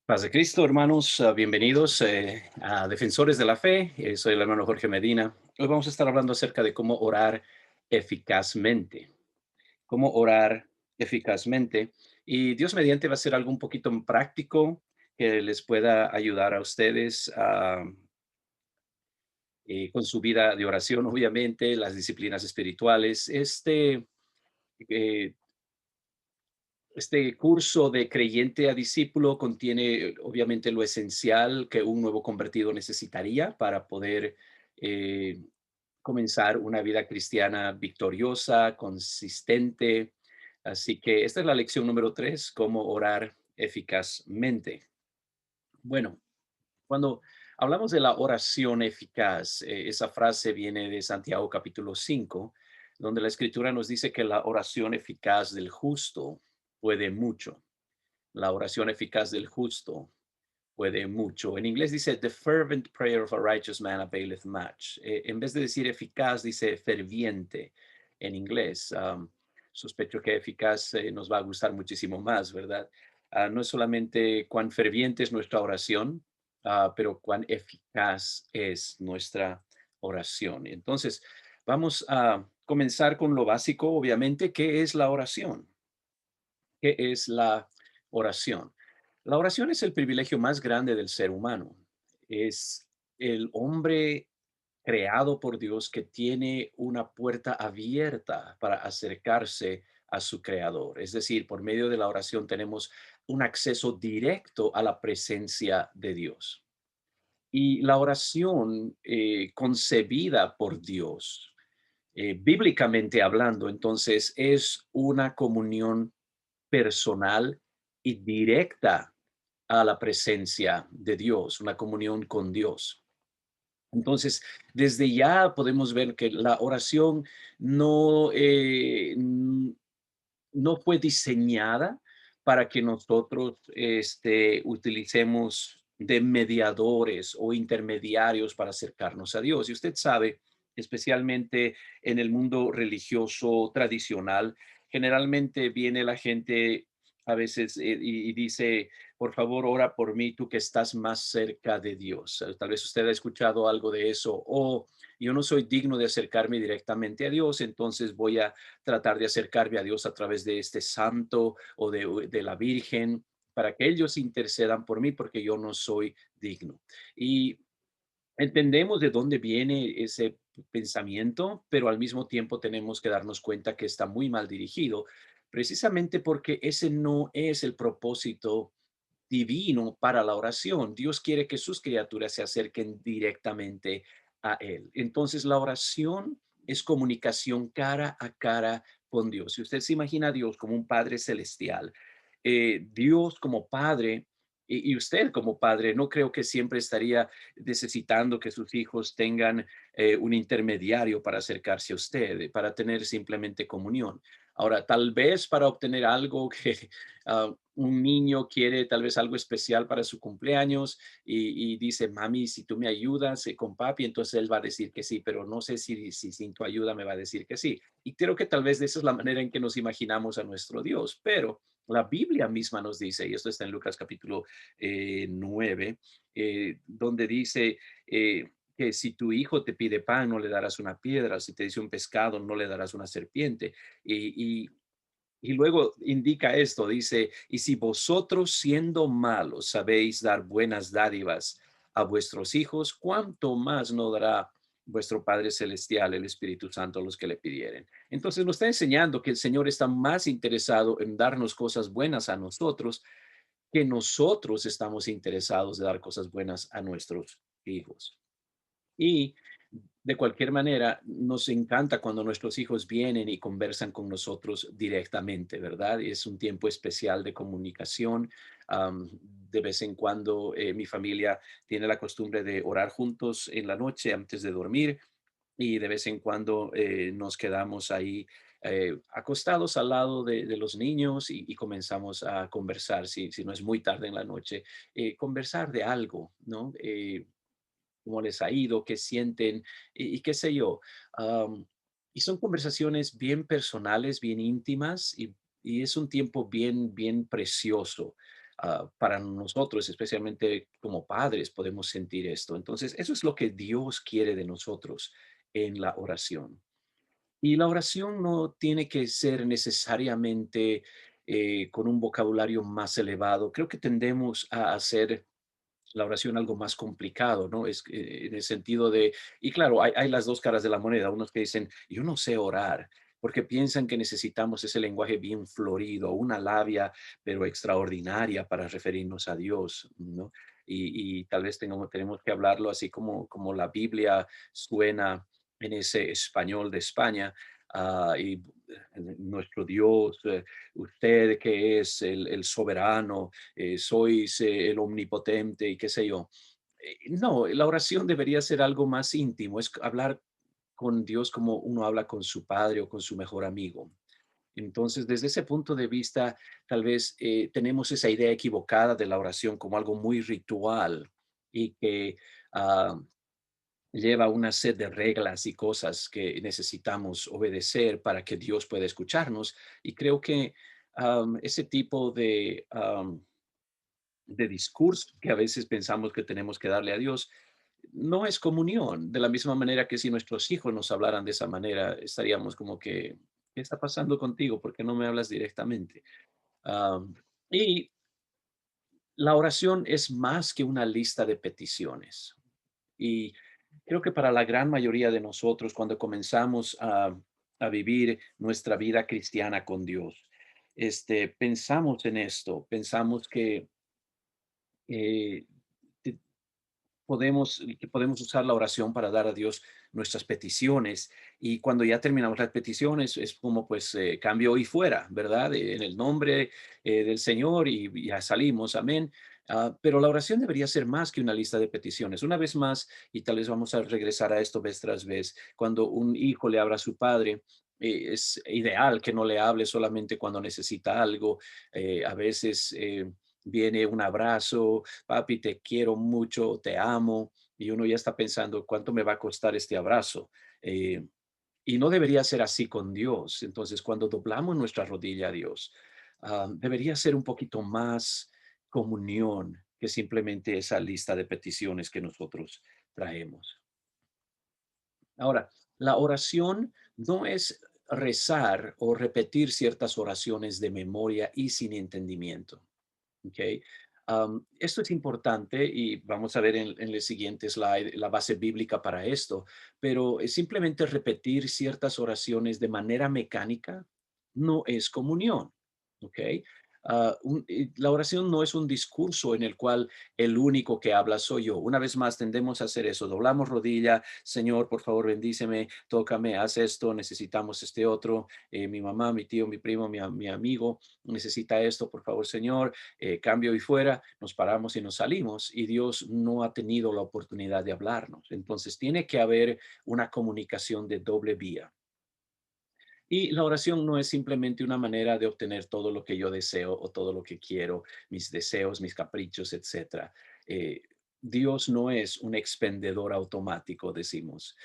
Paz de Cristo, hermanos, bienvenidos a Defensores de la Fe. Soy el hermano Jorge Medina. Hoy vamos a estar hablando acerca de cómo orar eficazmente. Cómo orar eficazmente. Y Dios mediante va a ser algo un poquito práctico que les pueda ayudar a ustedes con su vida de oración, obviamente, las disciplinas espirituales. Eh, Este curso de creyente a discípulo contiene, obviamente, lo esencial que un nuevo convertido necesitaría para poder eh, comenzar una vida cristiana victoriosa, consistente. Así que esta es la lección número 3, cómo orar eficazmente. Bueno, cuando hablamos de la oración eficaz, esa frase viene de Santiago capítulo 5, donde la escritura nos dice que la oración eficaz del justo puede mucho. La oración eficaz del justo puede mucho. En inglés dice, the fervent prayer of a righteous man availeth much. En vez de decir eficaz, dice ferviente en inglés. Sospecho que eficaz nos va a gustar muchísimo más, ¿verdad? No es solamente cuán ferviente es nuestra oración, pero cuán eficaz es nuestra oración. Entonces, vamos a comenzar con lo básico, obviamente, ¿qué es la oración? ¿Qué es la oración? La oración es el privilegio más grande del ser humano. Es el hombre creado por Dios que tiene una puerta abierta para acercarse a su creador. Es decir, por medio de la oración tenemos un acceso directo a la presencia de Dios. Y la oración concebida por Dios, bíblicamente hablando, entonces es una comunión personal y directa a la presencia de Dios, una comunión con Dios. Entonces, desde ya podemos ver que la oración no, no fue diseñada para que nosotros utilicemos de mediadores o intermediarios para acercarnos a Dios. Y usted sabe, especialmente en el mundo religioso tradicional, generalmente viene la gente a veces y dice, por favor, ora por mí, tú que estás más cerca de Dios. Tal vez usted ha escuchado algo de eso, o yo no soy digno de acercarme directamente a Dios, entonces voy a tratar de acercarme a Dios a través de este santo o de la Virgen, para que ellos intercedan por mí porque yo no soy digno. Y entendemos de dónde viene ese pensamiento, pero al mismo tiempo tenemos que darnos cuenta que está muy mal dirigido, precisamente porque ese no es el propósito divino para la oración. Dios quiere que sus criaturas se acerquen directamente a Él. Entonces, la oración es comunicación cara a cara con Dios. Si usted se imagina a Dios como un Padre celestial, Dios como Padre y usted como padre, no creo que siempre estaría necesitando que sus hijos tengan un intermediario para acercarse a usted, para tener simplemente comunión. Ahora, tal vez para obtener algo que un niño quiere, tal vez algo especial para su cumpleaños y dice, mami, si tú me ayudas con papi, entonces él va a decir que sí, pero no sé si sin tu ayuda me va a decir que sí. Y creo que tal vez esa es la manera en que nos imaginamos a nuestro Dios, pero la Biblia misma nos dice, y esto está en Lucas capítulo 9, donde dice que si tu hijo te pide pan, no le darás una piedra, si te dice un pescado, no le darás una serpiente. Y, y, y luego indica esto, dice, y si vosotros siendo malos sabéis dar buenas dádivas a vuestros hijos, ¿cuánto más no dará vuestro Padre Celestial, el Espíritu Santo, a los que le pidieren? Entonces nos está enseñando que el Señor está más interesado en darnos cosas buenas a nosotros que nosotros estamos interesados de dar cosas buenas a nuestros hijos. Y de cualquier manera, nos encanta cuando nuestros hijos vienen y conversan con nosotros directamente, ¿verdad? Es un tiempo especial de comunicación. De vez en cuando mi familia tiene la costumbre de orar juntos en la noche antes de dormir y de vez en cuando nos quedamos ahí acostados al lado de los niños y comenzamos a conversar, si no es muy tarde en la noche, conversar de algo, ¿no? Cómo les ha ido, qué sienten y qué sé yo. Am, y son conversaciones bien personales, bien íntimas y es un tiempo bien, bien precioso. para nosotros, especialmente como padres, podemos sentir esto. Entonces, eso es lo que Dios quiere de nosotros en la oración. Y la oración no tiene que ser necesariamente con un vocabulario más elevado. Creo que tendemos a hacer la oración algo más complicado, ¿no? Es en el sentido de, y claro, hay las dos caras de la moneda, unos que dicen, yo no sé orar, porque piensan que necesitamos ese lenguaje bien florido, una labia, pero extraordinaria para referirnos a Dios, ¿no? Y tal vez tenemos que hablarlo así como la Biblia suena en ese español de España. Y nuestro Dios, usted que es el soberano, sois el omnipotente y qué sé yo. No, la oración debería ser algo más íntimo, es hablar con Dios como uno habla con su padre o con su mejor amigo. Entonces, desde ese punto de vista, tal vez tenemos esa idea equivocada de la oración como algo muy ritual y que ah, lleva una set de reglas y cosas que necesitamos obedecer para que Dios pueda escucharnos. Y creo que ese tipo de discurso que a veces pensamos que tenemos que darle a Dios, no es comunión. De la misma manera que si nuestros hijos nos hablaran de esa manera, estaríamos como que, ¿qué está pasando contigo? ¿Por qué no me hablas directamente? Am, y la oración es más que una lista de peticiones. Y creo que para la gran mayoría de nosotros, cuando comenzamos a vivir nuestra vida cristiana con Dios, pensamos en esto, pensamos eh, te- que podemos usar la oración para dar a Dios nuestras peticiones. Y cuando ya terminamos las peticiones, es como pues cambio y fuera, ¿verdad? En el nombre del Señor y ya salimos, amén. Pero la oración debería ser más que una lista de peticiones. Una vez más, y tal vez vamos a regresar a esto vez tras vez, cuando un hijo le habla a su padre, es ideal que no le hable solamente cuando necesita algo. A veces viene un abrazo, papi, te quiero mucho, te amo, y uno ya está pensando, ¿cuánto me va a costar este abrazo? Eh, y no debería ser así con Dios. Entonces, cuando doblamos nuestra rodilla a Dios, debería ser un poquito más comunión que simplemente esa lista de peticiones que nosotros traemos. Ahora, la oración no es rezar o repetir ciertas oraciones de memoria y sin entendimiento. ¿Ok? Esto es importante y vamos a ver en el siguiente slide la base bíblica para esto, pero simplemente repetir ciertas oraciones de manera mecánica no es comunión. ¿Ok? La oración no es un discurso en el cual el único que habla soy yo. Una vez más, tendemos a hacer eso. Doblamos rodilla, Señor, por favor, bendíceme, tócame, haz esto, necesitamos este otro. Mi mamá, mi tío, mi primo, mi amigo necesita esto, por favor, Señor, cambio y fuera, nos paramos y nos salimos y Dios no ha tenido la oportunidad de hablarnos. Entonces tiene que haber una comunicación de doble vía. Y la oración no es simplemente una manera de obtener todo lo que yo deseo o todo lo que quiero, mis deseos, mis caprichos, etcétera. Eh, Dios no es un expendedor automático, decimos.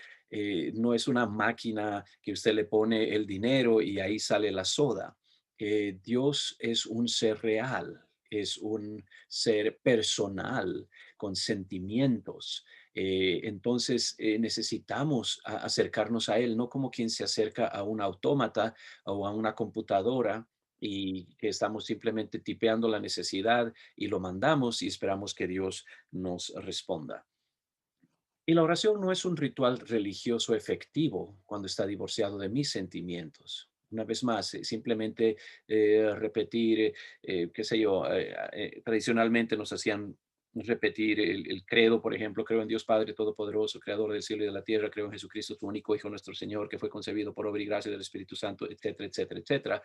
No es una máquina que usted le pone el dinero y ahí sale la soda. Dios es un ser real, es un ser personal, con sentimientos. Entonces necesitamos acercarnos a Él, no como quien se acerca a un autómata o a una computadora y que estamos simplemente tipeando la necesidad y lo mandamos y esperamos que Dios nos responda. Y la oración no es un ritual religioso efectivo cuando está divorciado de mis sentimientos. Una vez más, simplemente repetir, qué sé yo, tradicionalmente nos hacían repetir el credo, por ejemplo, creo en Dios Padre Todopoderoso, Creador del cielo y de la tierra, creo en Jesucristo, tu único Hijo, nuestro Señor, que fue concebido por obra y gracia del Espíritu Santo, etcétera, etcétera, etcétera.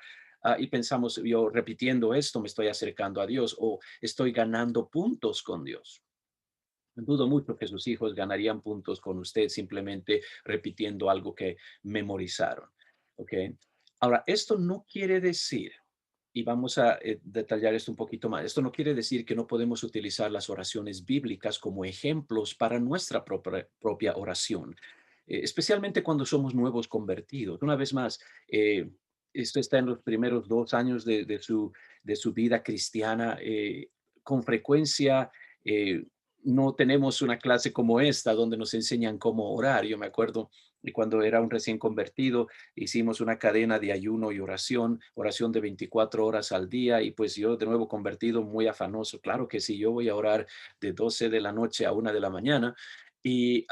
Y pensamos, yo repitiendo esto me estoy acercando a Dios o estoy ganando puntos con Dios. Dudo mucho que sus hijos ganarían puntos con usted simplemente repitiendo algo que memorizaron. ¿Ok? Ahora, esto no quiere decir, y vamos a detallar esto un poquito más, esto no quiere decir que no podemos utilizar las oraciones bíblicas como ejemplos para nuestra propia oración, especialmente cuando somos nuevos convertidos. Una vez más, esto está en los primeros 2 años de su vida cristiana. Con frecuencia no tenemos una clase como esta donde nos enseñan cómo orar. Yo me acuerdo de cuando era un recién convertido, hicimos una cadena de ayuno y oración, oración de 24 horas al día, y pues yo de nuevo convertido, muy afanoso. Claro que sí, yo voy a orar de 12 de la noche a 1 de la mañana. Y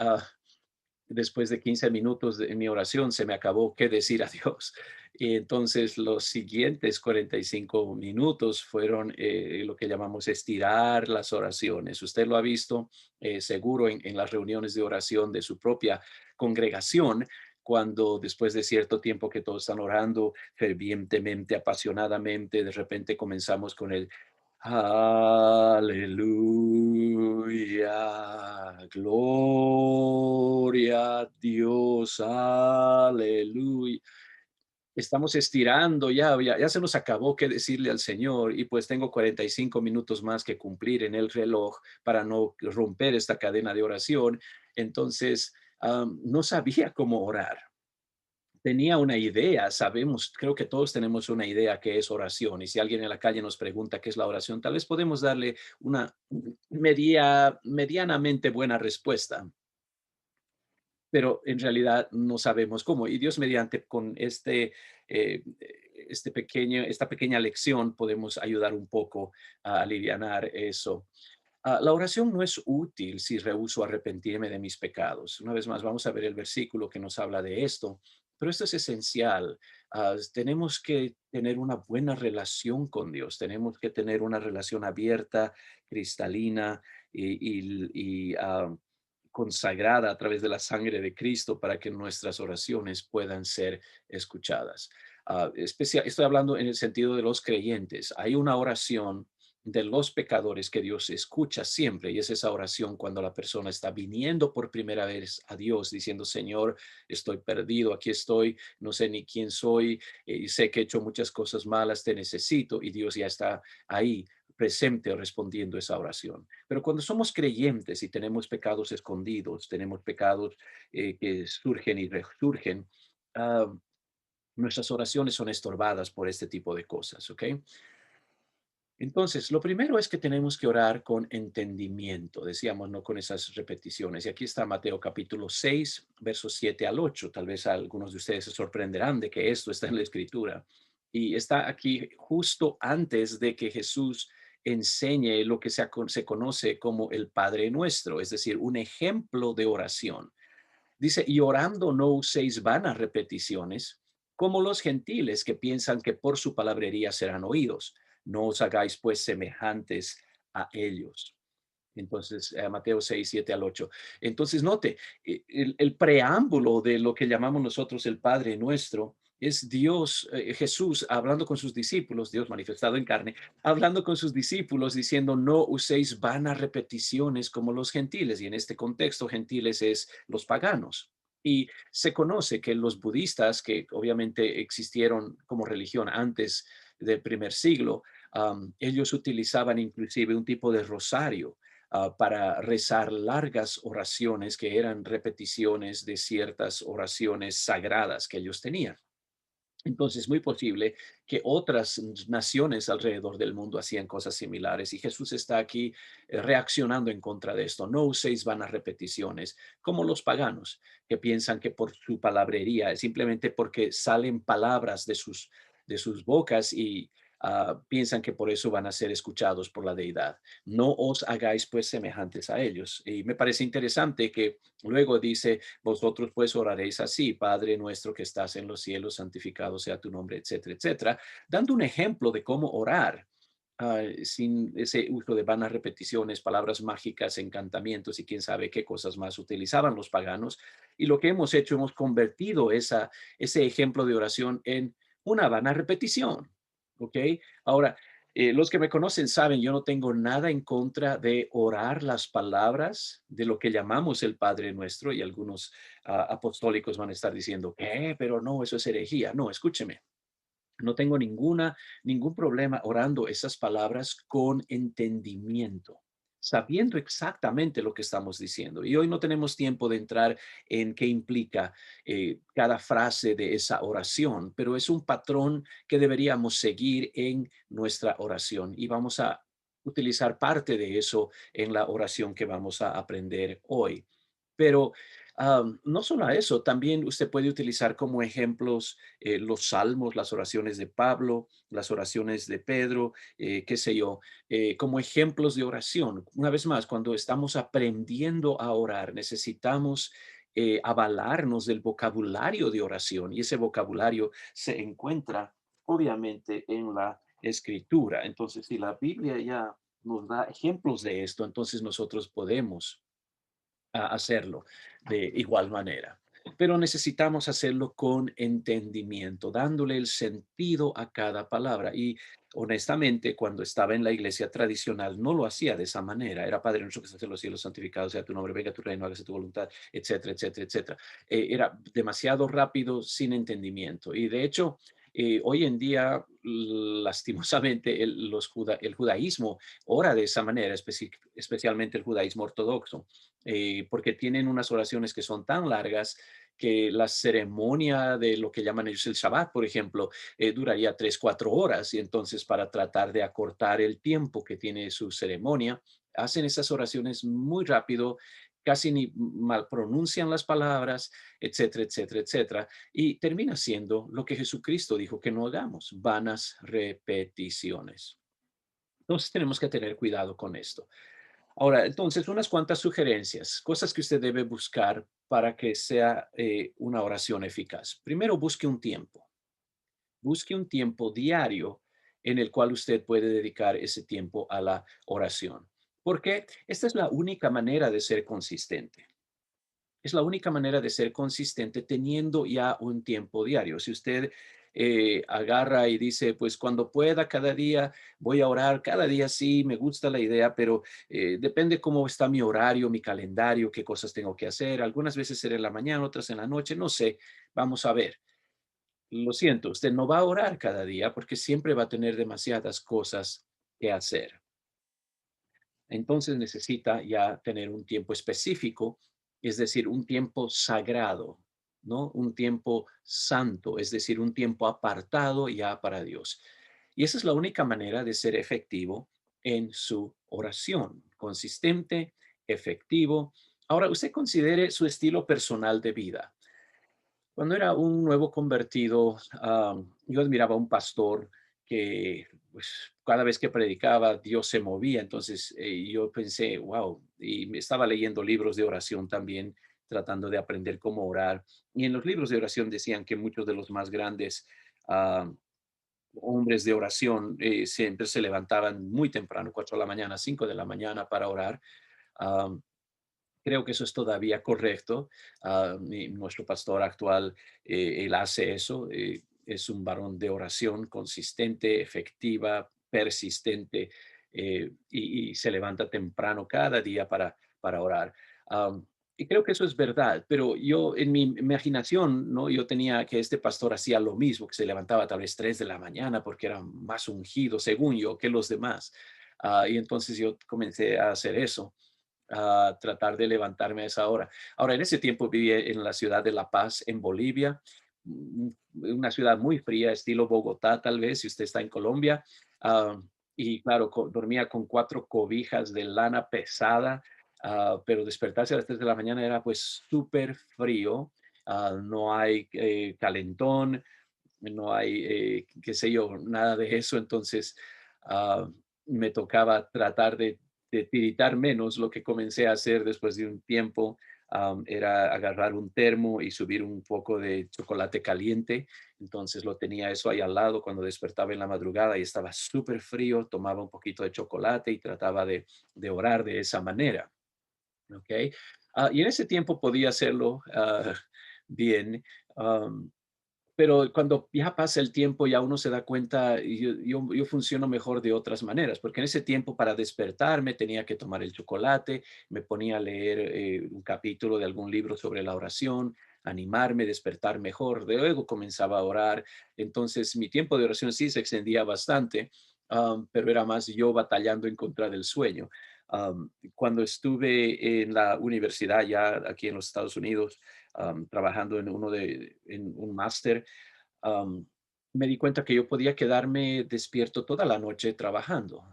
después de 15 minutos de mi oración se me acabó qué decir a Dios. Y entonces los siguientes 45 minutos fueron lo que llamamos estirar las oraciones. Usted lo ha visto seguro en las reuniones de oración de su propia congregación, cuando después de cierto tiempo que todos están orando fervientemente, apasionadamente, de repente comenzamos con el aleluya, gloria a Dios, aleluya. Estamos estirando, ya se nos acabó qué decirle al Señor, y pues tengo 45 minutos más que cumplir en el reloj para no romper esta cadena de oración. Entonces, no sabía cómo orar. Tenía una idea, sabemos, creo que todos tenemos una idea que es oración, y si alguien en la calle nos pregunta qué es la oración, tal vez podemos darle una medianamente buena respuesta, pero en realidad no sabemos cómo. Y Dios mediante con esta pequeña lección podemos ayudar un poco a alivianar eso. La oración no es útil si rehúso arrepentirme de mis pecados. Una vez más, vamos a ver el versículo que nos habla de esto, pero esto es esencial. Tenemos que tener una buena relación con Dios, tenemos que tener una relación abierta, cristalina y consagrada a través de la sangre de Cristo para que nuestras oraciones puedan ser escuchadas. Estoy hablando en el sentido de los creyentes. Hay una oración de los pecadores que Dios escucha siempre, y es esa oración cuando la persona está viniendo por primera vez a Dios diciendo: Señor, estoy perdido, aquí estoy, no sé ni quién soy, y sé que he hecho muchas cosas malas, te necesito, y Dios ya está ahí presente respondiendo esa oración. Pero cuando somos creyentes y tenemos pecados escondidos, tenemos pecados que surgen y resurgen, uh, nuestras oraciones son estorbadas por este tipo de cosas, ¿ok? Entonces, lo primero es que tenemos que orar con entendimiento, decíamos, no con esas repeticiones. Y aquí está Mateo capítulo 6, versos 7 al 8. Tal vez algunos de ustedes se sorprenderán de que esto está en la escritura. Y está aquí justo antes de que Jesús enseñe lo que se conoce como el Padre Nuestro, es decir, un ejemplo de oración. Dice: y orando no uséis vanas repeticiones, como los gentiles que piensan que por su palabrería serán oídos. No os hagáis pues semejantes a ellos. Entonces, Mateo 6 7 al 8. Entonces, note, el preámbulo de lo que llamamos nosotros el Padre Nuestro es Dios, Jesús hablando con sus discípulos, Dios manifestado en carne, hablando con sus discípulos diciendo: no uséis vanas repeticiones como los gentiles. Y en este contexto, gentiles es los paganos. Y se conoce que los budistas, que obviamente existieron como religión antes del primer siglo, ellos utilizaban inclusive un tipo de rosario para rezar largas oraciones que eran repeticiones de ciertas oraciones sagradas que ellos tenían. Entonces, es muy posible que otras naciones alrededor del mundo hacían cosas similares, y Jesús está aquí reaccionando en contra de esto. No uséis vanas repeticiones como los paganos, que piensan que por su palabrería, simplemente porque salen palabras de sus bocas, y piensan que por eso van a ser escuchados por la deidad. No os hagáis pues semejantes a ellos. Y me parece interesante que luego dice: vosotros pues oraréis así: Padre nuestro que estás en los cielos, santificado sea tu nombre, etcétera, etcétera, dando un ejemplo de cómo orar. Sin ese uso de vanas repeticiones, palabras mágicas, encantamientos y quién sabe qué cosas más utilizaban los paganos. Y lo que hemos hecho, hemos convertido ese ejemplo de oración en una vana repetición. ¿Ok? Ahora, los que me conocen saben, yo no tengo nada en contra de orar las palabras de lo que llamamos el Padre Nuestro, y algunos apostólicos van a estar diciendo: ¿qué? Pero no, eso es herejía. No, escúcheme. No tengo ningún problema orando esas palabras con entendimiento. sabiendo exactamente lo que estamos diciendo. Y hoy no tenemos tiempo de entrar en qué implica cada frase de esa oración, pero es un patrón que deberíamos seguir en nuestra oración y vamos a utilizar parte de eso en la oración que vamos a aprender hoy. Pero no solo a eso, también usted puede utilizar como ejemplos los salmos, las oraciones de Pablo, las oraciones de Pedro, qué sé yo, como ejemplos de oración. Una vez más, cuando estamos aprendiendo a orar, necesitamos avalarnos del vocabulario de oración y ese vocabulario se encuentra obviamente en la escritura. Entonces, si la Biblia ya nos da ejemplos de esto, entonces nosotros podemos hacerlo de igual manera. Pero necesitamos hacerlo con entendimiento, dándole el sentido a cada palabra. Y honestamente, cuando estaba en la iglesia tradicional, no lo hacía de esa manera. Era Padre nuestro que estás en los cielos, santificado sea tu nombre, venga tu reino, hágase tu voluntad, etcétera, etcétera, etcétera. Era demasiado rápido, sin entendimiento. Y de hecho, hoy en día, lastimosamente, el judaísmo ora de esa manera, especialmente el judaísmo ortodoxo porque tienen unas oraciones que son tan largas que la ceremonia de lo que llaman ellos el Shabbat, por ejemplo, duraría 3, 4 horas y entonces para tratar de acortar el tiempo que tiene su ceremonia, hacen esas oraciones muy rápido, casi ni mal pronuncian las palabras, etcétera, etcétera, etcétera, y termina siendo lo que Jesucristo dijo que no hagamos, vanas repeticiones. Entonces tenemos que tener cuidado con esto. Ahora, entonces, unas cuantas sugerencias, cosas que usted debe buscar para que sea una oración eficaz. Primero, busque un tiempo diario en el cual usted puede dedicar ese tiempo a la oración, porque esta es la única manera de ser consistente. Es la única manera de ser consistente teniendo ya un tiempo diario. Si usted agarra y dice, pues cuando pueda, cada día voy a orar, cada día sí, me gusta la idea, pero depende cómo está mi horario, mi calendario, qué cosas tengo que hacer. Algunas veces será en la mañana, otras en la noche, no sé. Vamos a ver. Lo siento, usted no va a orar cada día porque siempre va a tener demasiadas cosas que hacer. Entonces necesita ya tener un tiempo específico, es decir, un tiempo sagrado, ¿no? Un tiempo santo, es decir, un tiempo apartado ya para Dios. Y esa es la única manera de ser efectivo en su oración, consistente, efectivo. Ahora, usted considere su estilo personal de vida. Cuando era un nuevo convertido, yo admiraba a un pastor que pues, cada vez que predicaba, Dios se movía. Entonces yo pensé, wow, y me estaba leyendo libros de oración también, tratando de aprender cómo orar. Y en los libros de oración decían que muchos de los más grandes ah, hombres de oración siempre se levantaban muy temprano, 4 de la mañana, 5 de la mañana para orar. Ah, Creo que eso es todavía correcto. Nuestro pastor actual, él hace eso. Es un varón de oración consistente, efectiva, persistente y se levanta temprano cada día para orar. Y creo que eso es verdad, pero yo en mi imaginación, ¿no? Yo tenía que este pastor hacía lo mismo, que se levantaba tal vez 3 de la mañana porque era más ungido, según yo, que los demás. Y entonces yo comencé a hacer eso a tratar de levantarme a esa hora. Ahora, en ese tiempo vivía en la ciudad de La Paz, en Bolivia, una ciudad muy fría, estilo Bogotá, tal vez, si usted está en Colombia. ah, y claro, dormía con 4 cobijas de lana pesada, pero despertarse a las 3 de la mañana era pues súper frío. No hay calentón, no hay, qué sé yo, nada de eso. Entonces, ah, me tocaba tratar de tiritar menos. Lo que comencé a hacer después de un tiempo era agarrar un termo y subir un poco de chocolate caliente. Entonces lo tenía eso ahí al lado cuando despertaba en la madrugada y estaba súper frío, tomaba un poquito de chocolate y trataba de orar de esa manera. ¿Ok? Y en ese tiempo podía hacerlo bien. um, pero cuando ya pasa el tiempo, ya uno se da cuenta, y yo funciono mejor de otras maneras, porque en ese tiempo para despertarme tenía que tomar el chocolate, me ponía a leer un capítulo de algún libro sobre la oración, animarme, despertar mejor, luego comenzaba a orar. Entonces mi tiempo de oración sí se extendía bastante, pero era más yo batallando en contra del sueño. Cuando estuve en la universidad ya aquí en los Estados Unidos, trabajando en un máster, am, me di cuenta que yo podía quedarme despierto toda la noche trabajando,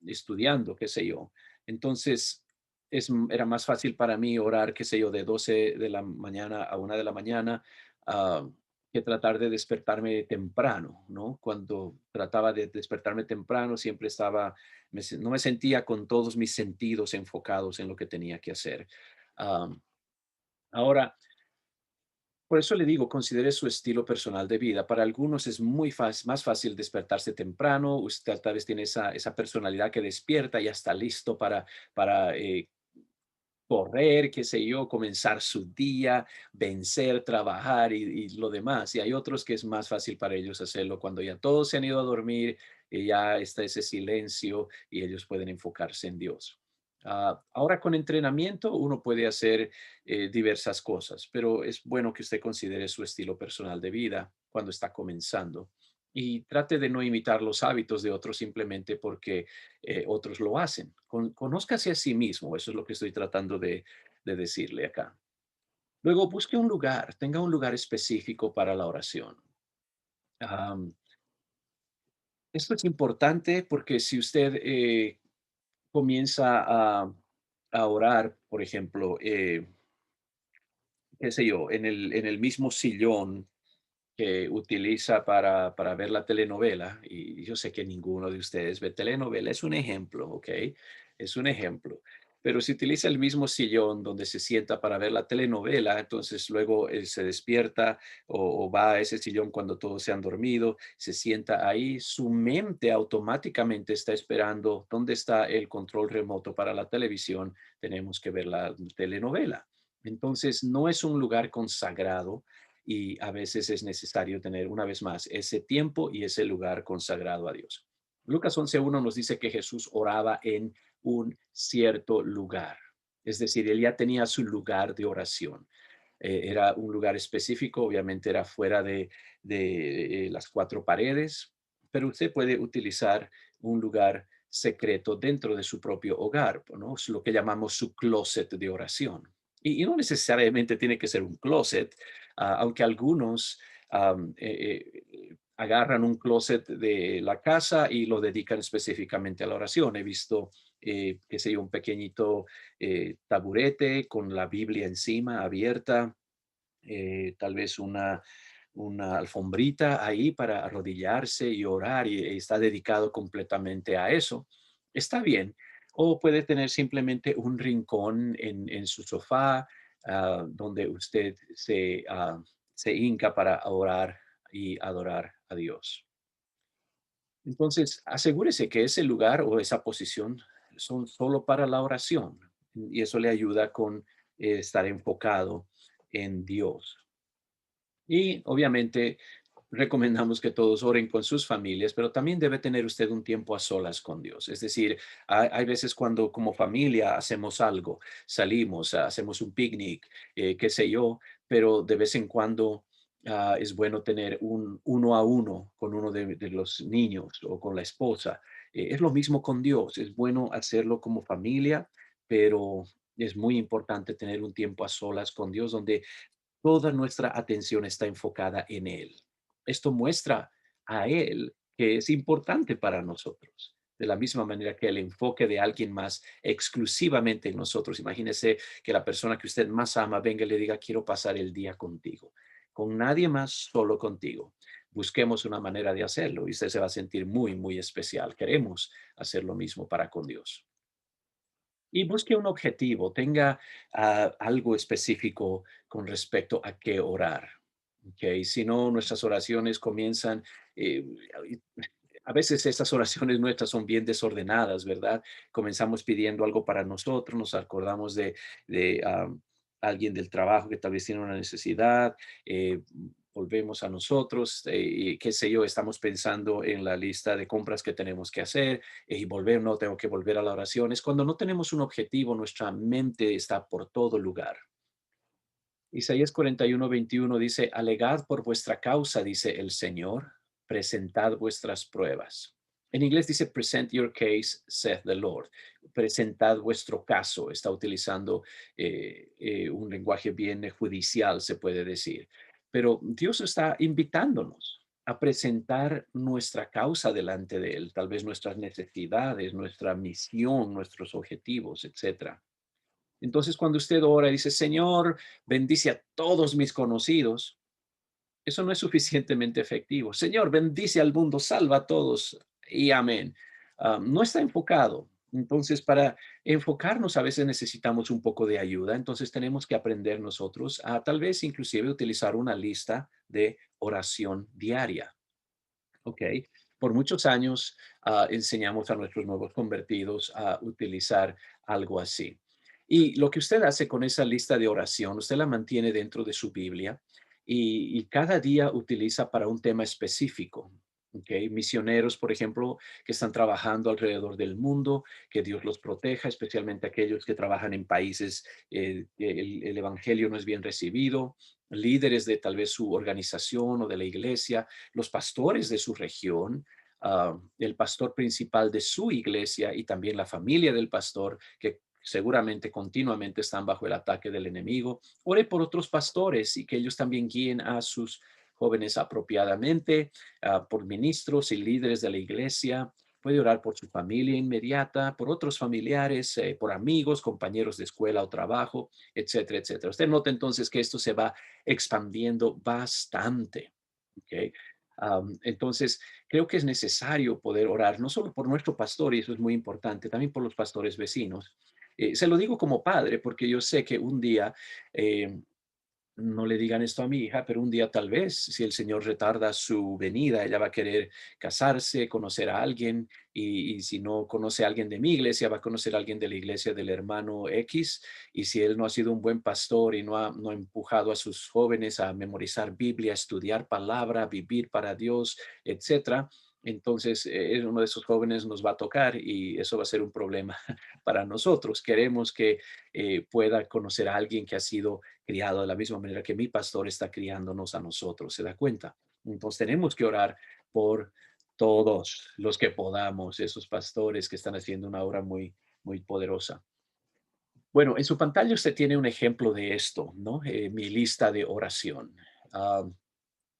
estudiando, qué sé yo. Entonces, era más fácil para mí orar, qué sé yo, de 12 de la mañana a 1 de la mañana, am, que tratar de despertarme temprano, ¿no? Cuando trataba de despertarme temprano, siempre no me sentía con todos mis sentidos enfocados en lo que tenía que hacer. Am, Ahora, por eso le digo, considere su estilo personal de vida. Para algunos es más fácil despertarse temprano. Usted tal vez tiene esa personalidad que despierta y ya está listo para correr, qué sé yo, comenzar su día, vencer, trabajar y lo demás. Y hay otros que es más fácil para ellos hacerlo cuando ya todos se han ido a dormir y ya está ese silencio y ellos pueden enfocarse en Dios. Ahora con entrenamiento uno puede hacer diversas cosas, pero es bueno que usted considere su estilo personal de vida cuando está comenzando y trate de no imitar los hábitos de otros simplemente porque otros lo hacen. Conózcase a sí mismo, eso es lo que estoy tratando de decirle acá. Luego busque un lugar, tenga un lugar específico para la oración. Am, Esto es importante porque si usted comienza a orar, por ejemplo, qué sé yo, en el mismo sillón que utiliza para ver la telenovela, y yo sé que ninguno de ustedes ve telenovela, es un ejemplo, ¿ok? Es un ejemplo. Pero si utiliza el mismo sillón donde se sienta para ver la telenovela, entonces luego se despierta o va a ese sillón cuando todos se han dormido, se sienta ahí, su mente automáticamente está esperando dónde está el control remoto para la televisión, tenemos que ver la telenovela. Entonces, no es un lugar consagrado y a veces es necesario tener una vez más ese tiempo y ese lugar consagrado a Dios. Lucas 11:1 nos dice que Jesús oraba en un cierto lugar, es decir, él ya tenía su lugar de oración. Era un lugar específico, obviamente era fuera de las cuatro paredes, pero usted puede utilizar un lugar secreto dentro de su propio hogar, ¿no? Es lo que llamamos su closet de oración. Y no necesariamente tiene que ser un closet, aunque algunos agarran un closet de la casa y lo dedican específicamente a la oración. He visto, qué sé yo, un pequeñito taburete con la Biblia encima abierta, tal vez una alfombrita ahí para arrodillarse y orar y está dedicado completamente a eso. Está bien. O puede tener simplemente un rincón en su sofá, donde usted se hinca para orar y adorar a Dios. Entonces, asegúrese que ese lugar o esa posición son solo para la oración y eso le ayuda con estar enfocado en Dios. Y obviamente recomendamos que todos oren con sus familias, pero también debe tener usted un tiempo a solas con Dios. Es decir, hay veces cuando como familia hacemos algo, salimos, hacemos un picnic, qué sé yo, pero de vez en cuando es bueno tener un uno a uno con uno de los niños o con la esposa. Es lo mismo con Dios, es bueno hacerlo como familia, pero es muy importante tener un tiempo a solas con Dios donde toda nuestra atención está enfocada en Él. Esto muestra a Él que es importante para nosotros. De la misma manera que el enfoque de alguien más exclusivamente en nosotros. Imagínese que la persona que usted más ama venga y le diga, quiero pasar el día contigo. Con nadie más, solo contigo. Busquemos una manera de hacerlo y usted se va a sentir muy, muy especial. Queremos hacer lo mismo para con Dios. Y busque un objetivo, tenga algo específico con respecto a qué orar. ¿Ok? Si no, nuestras oraciones comienzan, eh, a veces estas oraciones nuestras son bien desordenadas, ¿verdad? Comenzamos pidiendo algo para nosotros, nos acordamos de alguien del trabajo que tal vez tiene una necesidad, volvemos a nosotros, y qué sé yo, estamos pensando en la lista de compras que tenemos que hacer y volver, no tengo que volver a la oración. Es cuando no tenemos un objetivo, nuestra mente está por todo lugar. Isaías 41:21 dice, alegad por vuestra causa, dice el Señor, presentad vuestras pruebas. En inglés dice present your case, saith the Lord. Presentad vuestro caso. Está utilizando un lenguaje bien judicial, se puede decir. Pero Dios está invitándonos a presentar nuestra causa delante de Él, tal vez nuestras necesidades, nuestra misión, nuestros objetivos, etcétera. Entonces, cuando usted ora y dice, Señor, bendice a todos mis conocidos, eso no es suficientemente efectivo. Señor, bendice al mundo, salva a todos y amén. No está enfocado. Entonces, para enfocarnos a veces necesitamos un poco de ayuda. Entonces, tenemos que aprender nosotros a tal vez inclusive utilizar una lista de oración diaria. ¿Ok? Por muchos años enseñamos a nuestros nuevos convertidos a utilizar algo así. Y lo que usted hace con esa lista de oración, usted la mantiene dentro de su Biblia y cada día utiliza para un tema específico. ¿Ok? Misioneros, por ejemplo, que están trabajando alrededor del mundo, que Dios los proteja, especialmente aquellos que trabajan en países que el evangelio no es bien recibido, líderes de tal vez su organización o de la iglesia, los pastores de su región, el pastor principal de su iglesia y también la familia del pastor, que seguramente continuamente están bajo el ataque del enemigo. Ore por otros pastores y que ellos también guíen a sus jóvenes apropiadamente, por ministros y líderes de la iglesia. Puede orar por su familia inmediata, por otros familiares, por amigos, compañeros de escuela o trabajo, etcétera, etcétera. Usted nota entonces que esto se va expandiendo bastante. ¿Ok? Entonces, creo que es necesario poder orar, no solo por nuestro pastor, y eso es muy importante, también por los pastores vecinos. Se lo digo como padre, porque yo sé que un día eh, no le digan esto a mi hija, pero un día tal vez, si el Señor retarda su venida, ella va a querer casarse, conocer a alguien, y si no conoce a alguien de mi iglesia, va a conocer a alguien de la iglesia del hermano X, y si él no ha sido un buen pastor y no ha empujado a sus jóvenes a memorizar Biblia, estudiar palabra, vivir para Dios, etcétera, entonces uno de esos jóvenes nos va a tocar y eso va a ser un problema para nosotros. Queremos que pueda conocer a alguien que ha sido criado de la misma manera que mi pastor está criándonos a nosotros, ¿se da cuenta? Entonces tenemos que orar por todos los que podamos, esos pastores que están haciendo una obra muy, muy poderosa. Bueno, en su pantalla usted tiene un ejemplo de esto, ¿no? Mi lista de oración. Ah,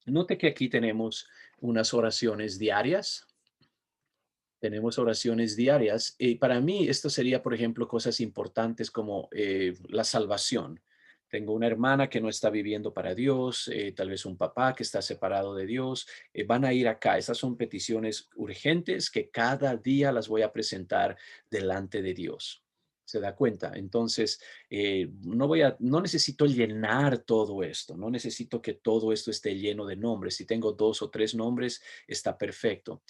note que aquí tenemos unas oraciones diarias. Tenemos oraciones diarias y para mí esto sería, por ejemplo, cosas importantes como la salvación. Tengo una hermana que no está viviendo para Dios, tal vez un papá que está separado de Dios, van a ir acá. Esas son peticiones urgentes que cada día las voy a presentar delante de Dios. ¿Se da cuenta? Entonces, no necesito llenar todo esto, no necesito que todo esto esté lleno de nombres. Si tengo dos o tres nombres, está perfecto,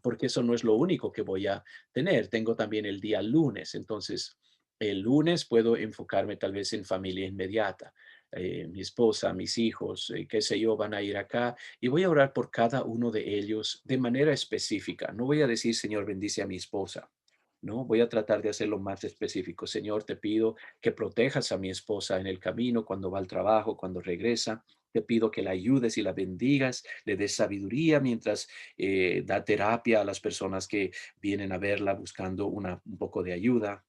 porque eso no es lo único que voy a tener. Tengo también el día lunes, entonces el lunes puedo enfocarme tal vez en familia inmediata. Mi esposa, mis hijos, qué sé yo, van a ir acá y voy a orar por cada uno de ellos de manera específica. No voy a decir, Señor, bendice a mi esposa. No, voy a tratar de hacerlo más específico. Señor, te pido que protejas a mi esposa en el camino, cuando va al trabajo, cuando regresa. Te pido que la ayudes y la bendigas, le des sabiduría mientras da terapia a las personas que vienen a verla buscando un poco de ayuda.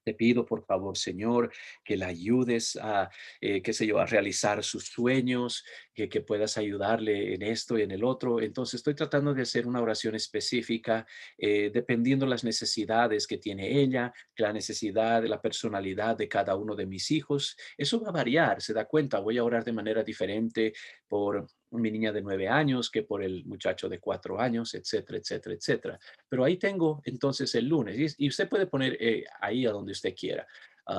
Te pido, por favor, Señor, que la ayudes a, qué sé yo, a realizar sus sueños, que puedas ayudarle en esto y en el otro. Entonces, estoy tratando de hacer una oración específica, dependiendo las necesidades que tiene ella, la necesidad, la personalidad de cada uno de mis hijos. Eso va a variar, se da cuenta. Voy a orar de manera diferente por mi niña de 9 años que por el muchacho de 4 años, etcétera, etcétera, etcétera. Pero ahí tengo entonces el lunes y usted puede poner ahí a donde usted quiera,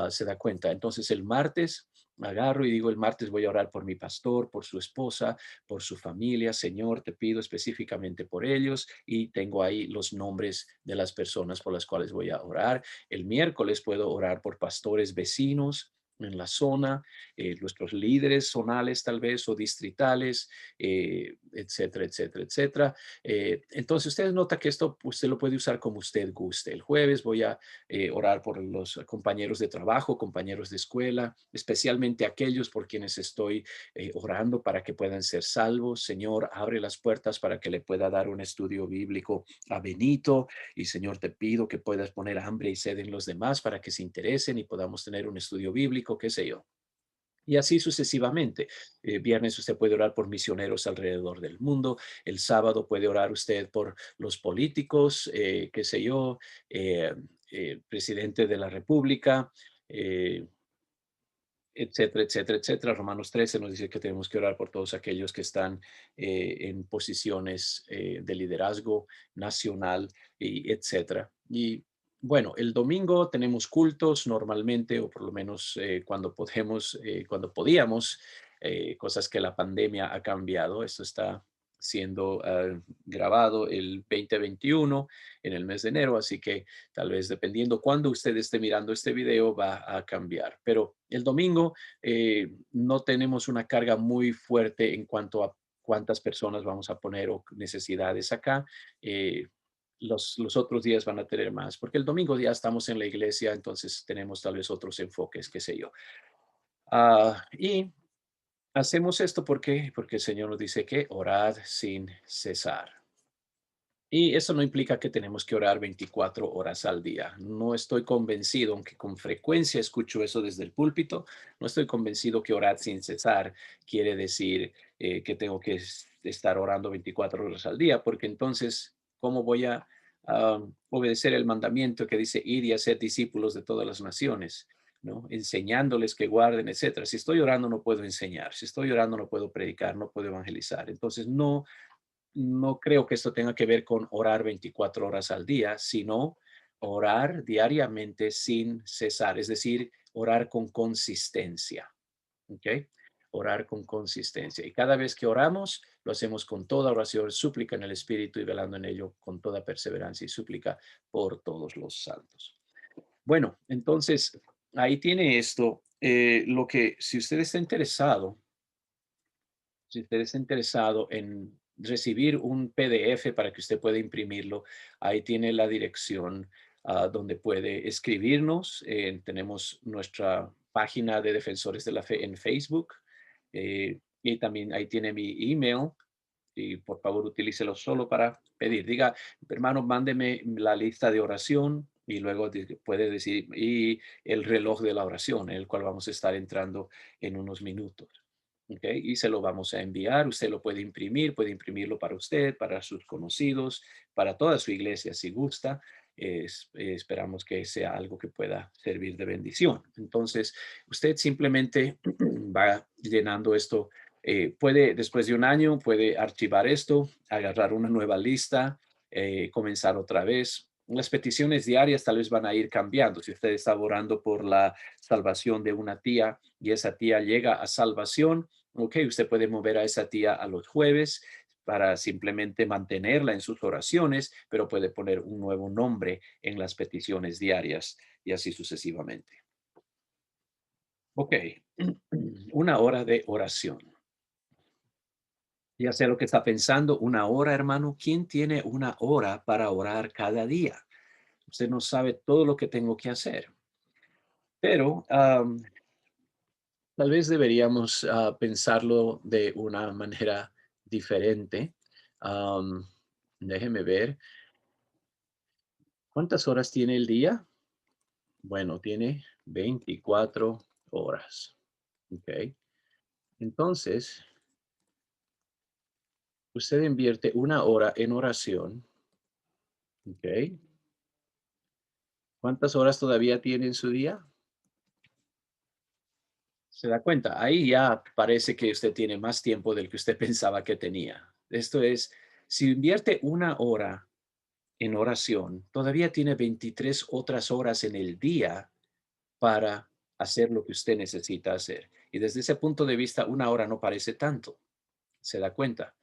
se da cuenta. Entonces el martes agarro y digo, el martes voy a orar por mi pastor, por su esposa, por su familia. Señor, te pido específicamente por ellos y tengo ahí los nombres de las personas por las cuales voy a orar. El miércoles puedo orar por pastores vecinos. en la zona, nuestros líderes zonales tal vez o distritales, etcétera, etcétera, etcétera. Entonces, usted nota que esto usted lo puede usar como usted guste. El jueves voy a orar por los compañeros de trabajo, compañeros de escuela, especialmente aquellos por quienes estoy orando para que puedan ser salvos. Señor, abre las puertas para que le pueda dar un estudio bíblico a Benito. Y Señor, te pido que puedas poner hambre y sed en los demás para que se interesen y podamos tener un estudio bíblico, qué sé yo. Y así sucesivamente. Viernes usted puede orar por misioneros alrededor del mundo. El sábado puede orar usted por los políticos, qué sé yo, eh, presidente de la República, eh, etcétera, etcétera, etcétera. Romanos 13 nos dice que tenemos que orar por todos aquellos que están en posiciones de liderazgo nacional, y etcétera. Y bueno, el domingo tenemos cultos normalmente, o por lo menos cuando podemos, cuando podíamos, cosas que la pandemia ha cambiado. Esto está siendo grabado el 2021 en el mes de enero, así que tal vez dependiendo cuándo usted esté mirando este video va a cambiar. Pero el domingo no tenemos una carga muy fuerte en cuanto a cuántas personas vamos a poner o necesidades acá. Eh, los otros días van a tener más, porque el domingo ya estamos en la iglesia, entonces tenemos tal vez otros enfoques, qué sé yo. Y hacemos esto porque el Señor nos dice que orad sin cesar. Y eso no implica que tenemos que orar 24 horas al día. No estoy convencido, aunque con frecuencia escucho eso desde el púlpito, no estoy convencido que orar sin cesar quiere decir que tengo que estar orando 24 horas al día, porque entonces, ¿cómo voy a obedecer el mandamiento que dice ir y hacer discípulos de todas las naciones? ¿No? Enseñándoles que guarden, etcétera. Si estoy orando, no puedo enseñar. Si estoy orando, no puedo predicar, no puedo evangelizar. Entonces, no creo que esto tenga que ver con orar 24 horas al día, sino orar diariamente sin cesar, es decir, orar con consistencia. ¿Ok? Orar con consistencia. Y cada vez que oramos, lo hacemos con toda oración, súplica en el Espíritu y velando en ello con toda perseverancia y súplica por todos los santos. Bueno, entonces, ahí tiene esto. Lo que, si usted está interesado, si usted está interesado en recibir un PDF para que usted pueda imprimirlo, ahí tiene la dirección donde puede escribirnos. Tenemos nuestra página de Defensores de la Fe en Facebook, y también ahí tiene mi email. Y por favor utilícelo solo para pedir. Diga, hermano, mándeme la lista de oración y luego puede decir, y el reloj de la oración, en el cual vamos a estar entrando en unos minutos. ¿Ok? Y se lo vamos a enviar. Usted lo puede imprimirlo para usted, para sus conocidos, para toda su iglesia si gusta. Esperamos que sea algo que pueda servir de bendición. Entonces, usted simplemente va llenando esto. Puede, después de un año, puede archivar esto, agarrar una nueva lista, comenzar otra vez. Las peticiones diarias tal vez van a ir cambiando. Si usted está orando por la salvación de una tía y esa tía llega a salvación, ok, usted puede mover a esa tía a los jueves para simplemente mantenerla en sus oraciones, pero puede poner un nuevo nombre en las peticiones diarias y así sucesivamente. Ok, una hora de oración. Ya sé lo que está pensando, una hora, hermano. ¿Quién tiene una hora para orar cada día? Usted no sabe todo lo que tengo que hacer, pero tal vez deberíamos pensarlo de una manera diferente. Am, Déjeme ver. ¿Cuántas horas tiene el día? Bueno, tiene 24 horas. Ok. Entonces, usted invierte una hora en oración. Ok. ¿Cuántas horas todavía tiene en su día? ¿Se da cuenta? Ahí ya parece que usted tiene más tiempo del que usted pensaba que tenía. Esto es, si invierte una hora en oración, todavía tiene 23 otras horas en el día para hacer lo que usted necesita hacer. Y desde ese punto de vista, una hora no parece tanto. ¿Se da cuenta?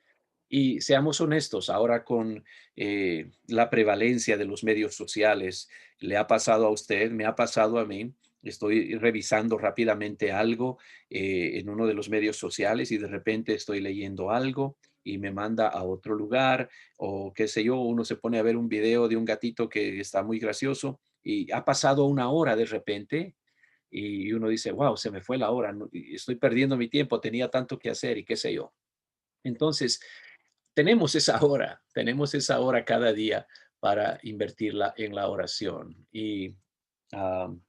Y seamos honestos, ahora con la prevalencia de los medios sociales, le ha pasado a usted, me ha pasado a mí, estoy revisando rápidamente algo en uno de los medios sociales y de repente estoy leyendo algo y me manda a otro lugar o qué sé yo, uno se pone a ver un video de un gatito que está muy gracioso y ha pasado una hora de repente y uno dice, wow, se me fue la hora, y estoy perdiendo mi tiempo, tenía tanto que hacer y qué sé yo. Entonces, tenemos esa hora cada día para invertirla en la oración y am,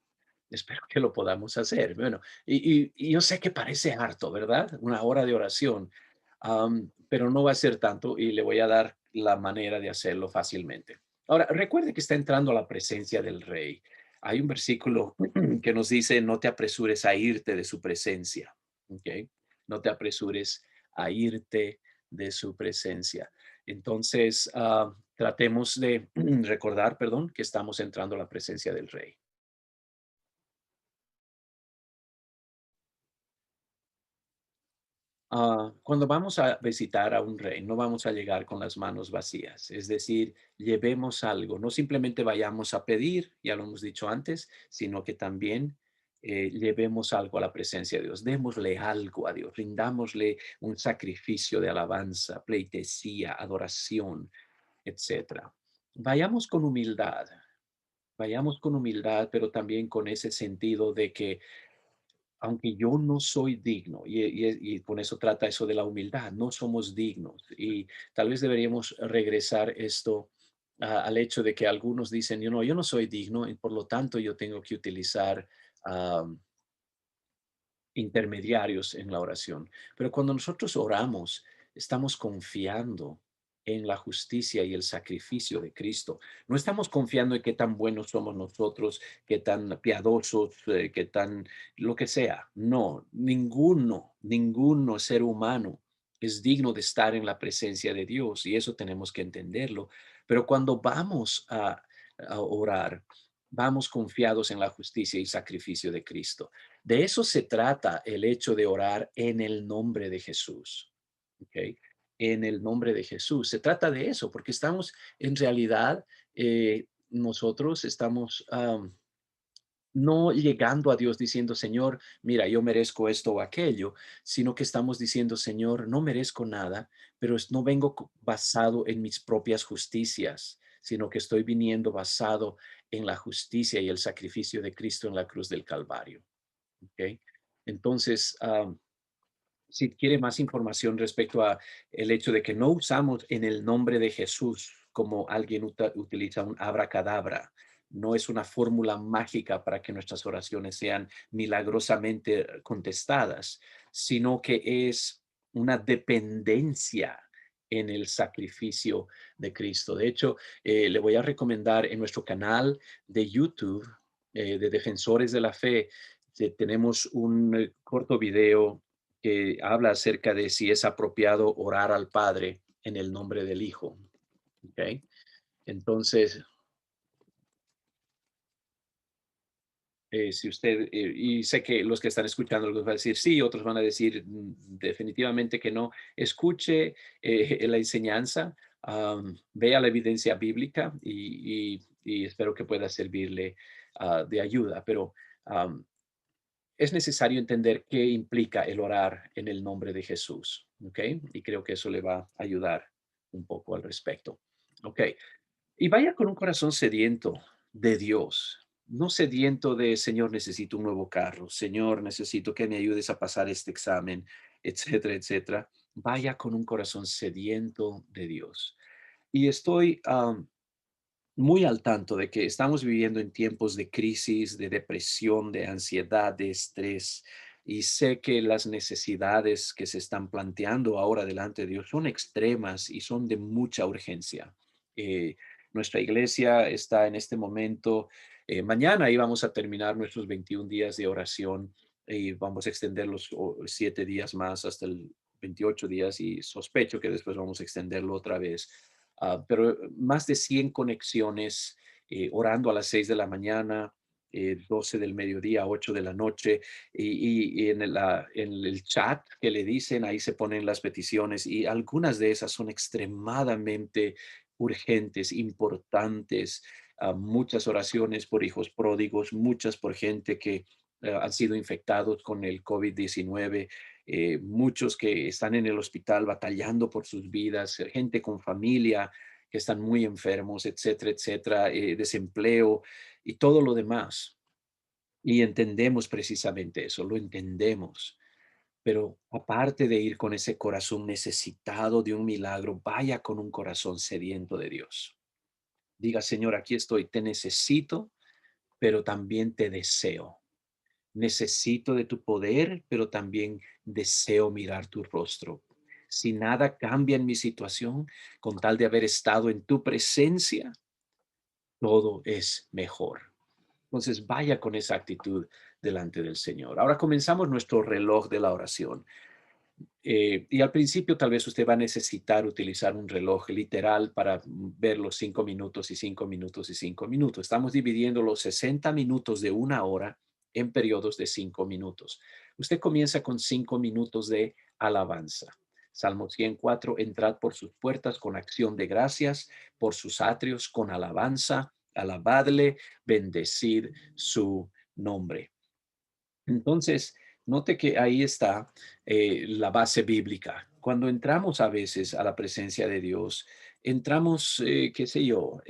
espero que lo podamos hacer. Bueno, y yo sé que parece harto, ¿verdad? Una hora de oración, pero no va a ser tanto y le voy a dar la manera de hacerlo fácilmente. Ahora, recuerde que está entrando a la presencia del Rey. Hay un versículo que nos dice, no te apresures a irte de su presencia, ¿ok? No te apresures a irte de su presencia. Entonces, tratemos de recordar, perdón, que estamos entrando a la presencia del Rey. Cuando vamos a visitar a un rey, no vamos a llegar con las manos vacías, es decir, llevemos algo, no simplemente vayamos a pedir, ya lo hemos dicho antes, sino que también llevemos algo a la presencia de Dios, démosle algo a Dios, rindámosle un sacrificio de alabanza, pleitesía, adoración, etcétera. Vayamos con humildad, vayamos con humildad, pero también con ese sentido de que aunque yo no soy digno, y con eso trata eso de la humildad, no somos dignos. Y tal vez deberíamos regresar esto al hecho de que algunos dicen, yo no soy digno y por lo tanto yo tengo que utilizar intermediarios en la oración. Pero cuando nosotros oramos, estamos confiando en la justicia y el sacrificio de Cristo. No estamos confiando en qué tan buenos somos nosotros, qué tan piadosos, qué tan lo que sea. No, ninguno ser humano es digno de estar en la presencia de Dios y eso tenemos que entenderlo. Pero cuando vamos a orar, vamos confiados en la justicia y sacrificio de Cristo. De eso se trata el hecho de orar en el nombre de Jesús. ¿Ok? En el nombre de Jesús. Se trata de eso, porque estamos en realidad, nosotros estamos no llegando a Dios diciendo, Señor, mira, yo merezco esto o aquello, sino que estamos diciendo, Señor, no merezco nada, pero no vengo basado en mis propias justicias, sino que estoy viniendo basado en la justicia y el sacrificio de Cristo en la cruz del Calvario. ¿Ok? Entonces, si quiere más información respecto a el hecho de que no usamos en el nombre de Jesús como alguien utiliza un abracadabra, no es una fórmula mágica para que nuestras oraciones sean milagrosamente contestadas, sino que es una dependencia en el sacrificio de Cristo. De hecho, le voy a recomendar en nuestro canal de YouTube de Defensores de la Fe, tenemos un corto video que habla acerca de si es apropiado orar al Padre en el nombre del Hijo. ¿Ok? Entonces, si usted, y sé que los que están escuchando los van a decir sí, otros van a decir definitivamente que no. Escuche la enseñanza, vea la evidencia bíblica y espero que pueda servirle de ayuda. Pero es necesario entender qué implica el orar en el nombre de Jesús, ¿ok? Y creo que eso le va a ayudar un poco al respecto, ¿ok? Y vaya con un corazón sediento de Dios, no sediento de, Señor, necesito un nuevo carro, Señor, necesito que me ayudes a pasar este examen, etcétera, etcétera. Vaya con un corazón sediento de Dios. Y estoy muy al tanto de que estamos viviendo en tiempos de crisis, de depresión, de ansiedad, de estrés, y sé que las necesidades que se están planteando ahora delante de Dios son extremas y son de mucha urgencia. Eh, Nuestra iglesia está en este momento, mañana íbamos a terminar nuestros 21 días de oración y vamos a extender los 7 días más hasta el 28 días y sospecho que después vamos a extenderlo otra vez. Pero más de 100 conexiones, orando a las 6 de la mañana, 12 del mediodía, 8 de la noche, y en el chat que le dicen, ahí se ponen las peticiones y algunas de esas son extremadamente urgentes, importantes. muchas oraciones por hijos pródigos, muchas por gente que han sido infectados con el COVID-19, muchos que están en el hospital batallando por sus vidas, gente con familia que están muy enfermos, etcétera, etcétera, desempleo y todo lo demás. Y entendemos precisamente eso, lo entendemos. Pero aparte de ir con ese corazón necesitado de un milagro, vaya con un corazón sediento de Dios. Diga, Señor, aquí estoy, te necesito, pero también te deseo. Necesito de tu poder, pero también deseo mirar tu rostro. Si nada cambia en mi situación, con tal de haber estado en tu presencia, todo es mejor. Entonces, vaya con esa actitud delante del Señor. Ahora comenzamos nuestro reloj de la oración. Y al principio tal vez usted va a necesitar utilizar un reloj literal para ver los 5 minutos y 5 minutos y 5 minutos. Estamos dividiendo los 60 minutos de una hora en periodos de 5 minutos. Usted comienza con 5 minutos de alabanza. Salmo 104, entrad por sus puertas con acción de gracias, por sus atrios con alabanza, alabadle, bendecid su nombre. Entonces, note que ahí está la base bíblica. Cuando entramos a veces a la presencia de Dios, entramos, qué sé yo,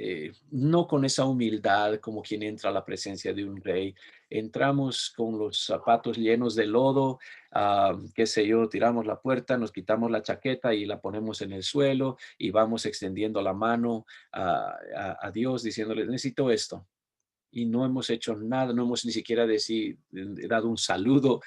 no con esa humildad como quien entra a la presencia de un rey. Entramos con los zapatos llenos de lodo, qué sé yo, tiramos la puerta, nos quitamos la chaqueta y la ponemos en el suelo y vamos extendiendo la mano a Dios diciéndole, necesito esto y no hemos hecho nada, no hemos ni siquiera dado un saludo.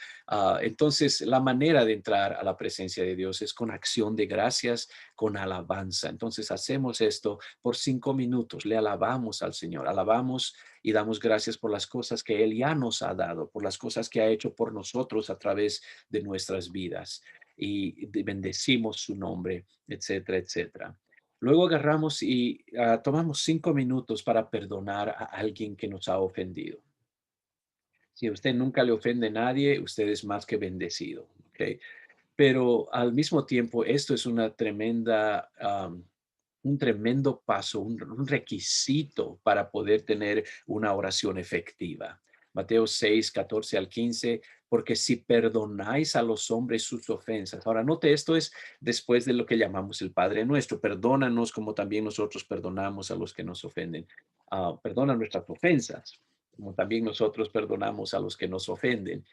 Entonces, la manera de entrar a la presencia de Dios es con acción de gracias, con alabanza. Entonces, hacemos esto por 5 minutos, le alabamos al Señor, alabamos y damos gracias por las cosas que Él ya nos ha dado, por las cosas que ha hecho por nosotros a través de nuestras vidas. Y bendecimos su nombre, etcétera, etcétera. Luego agarramos y tomamos 5 minutos para perdonar a alguien que nos ha ofendido. Si usted nunca le ofende a nadie, usted es más que bendecido, ¿ok? Pero al mismo tiempo, esto es un tremendo paso, un requisito para poder tener una oración efectiva. Mateo 6, 14 al 15, porque si perdonáis a los hombres sus ofensas. Ahora, note, esto es después de lo que llamamos el Padre Nuestro. Perdónanos como también nosotros perdonamos a los que nos ofenden. Perdona nuestras ofensas, como también nosotros perdonamos a los que nos ofenden.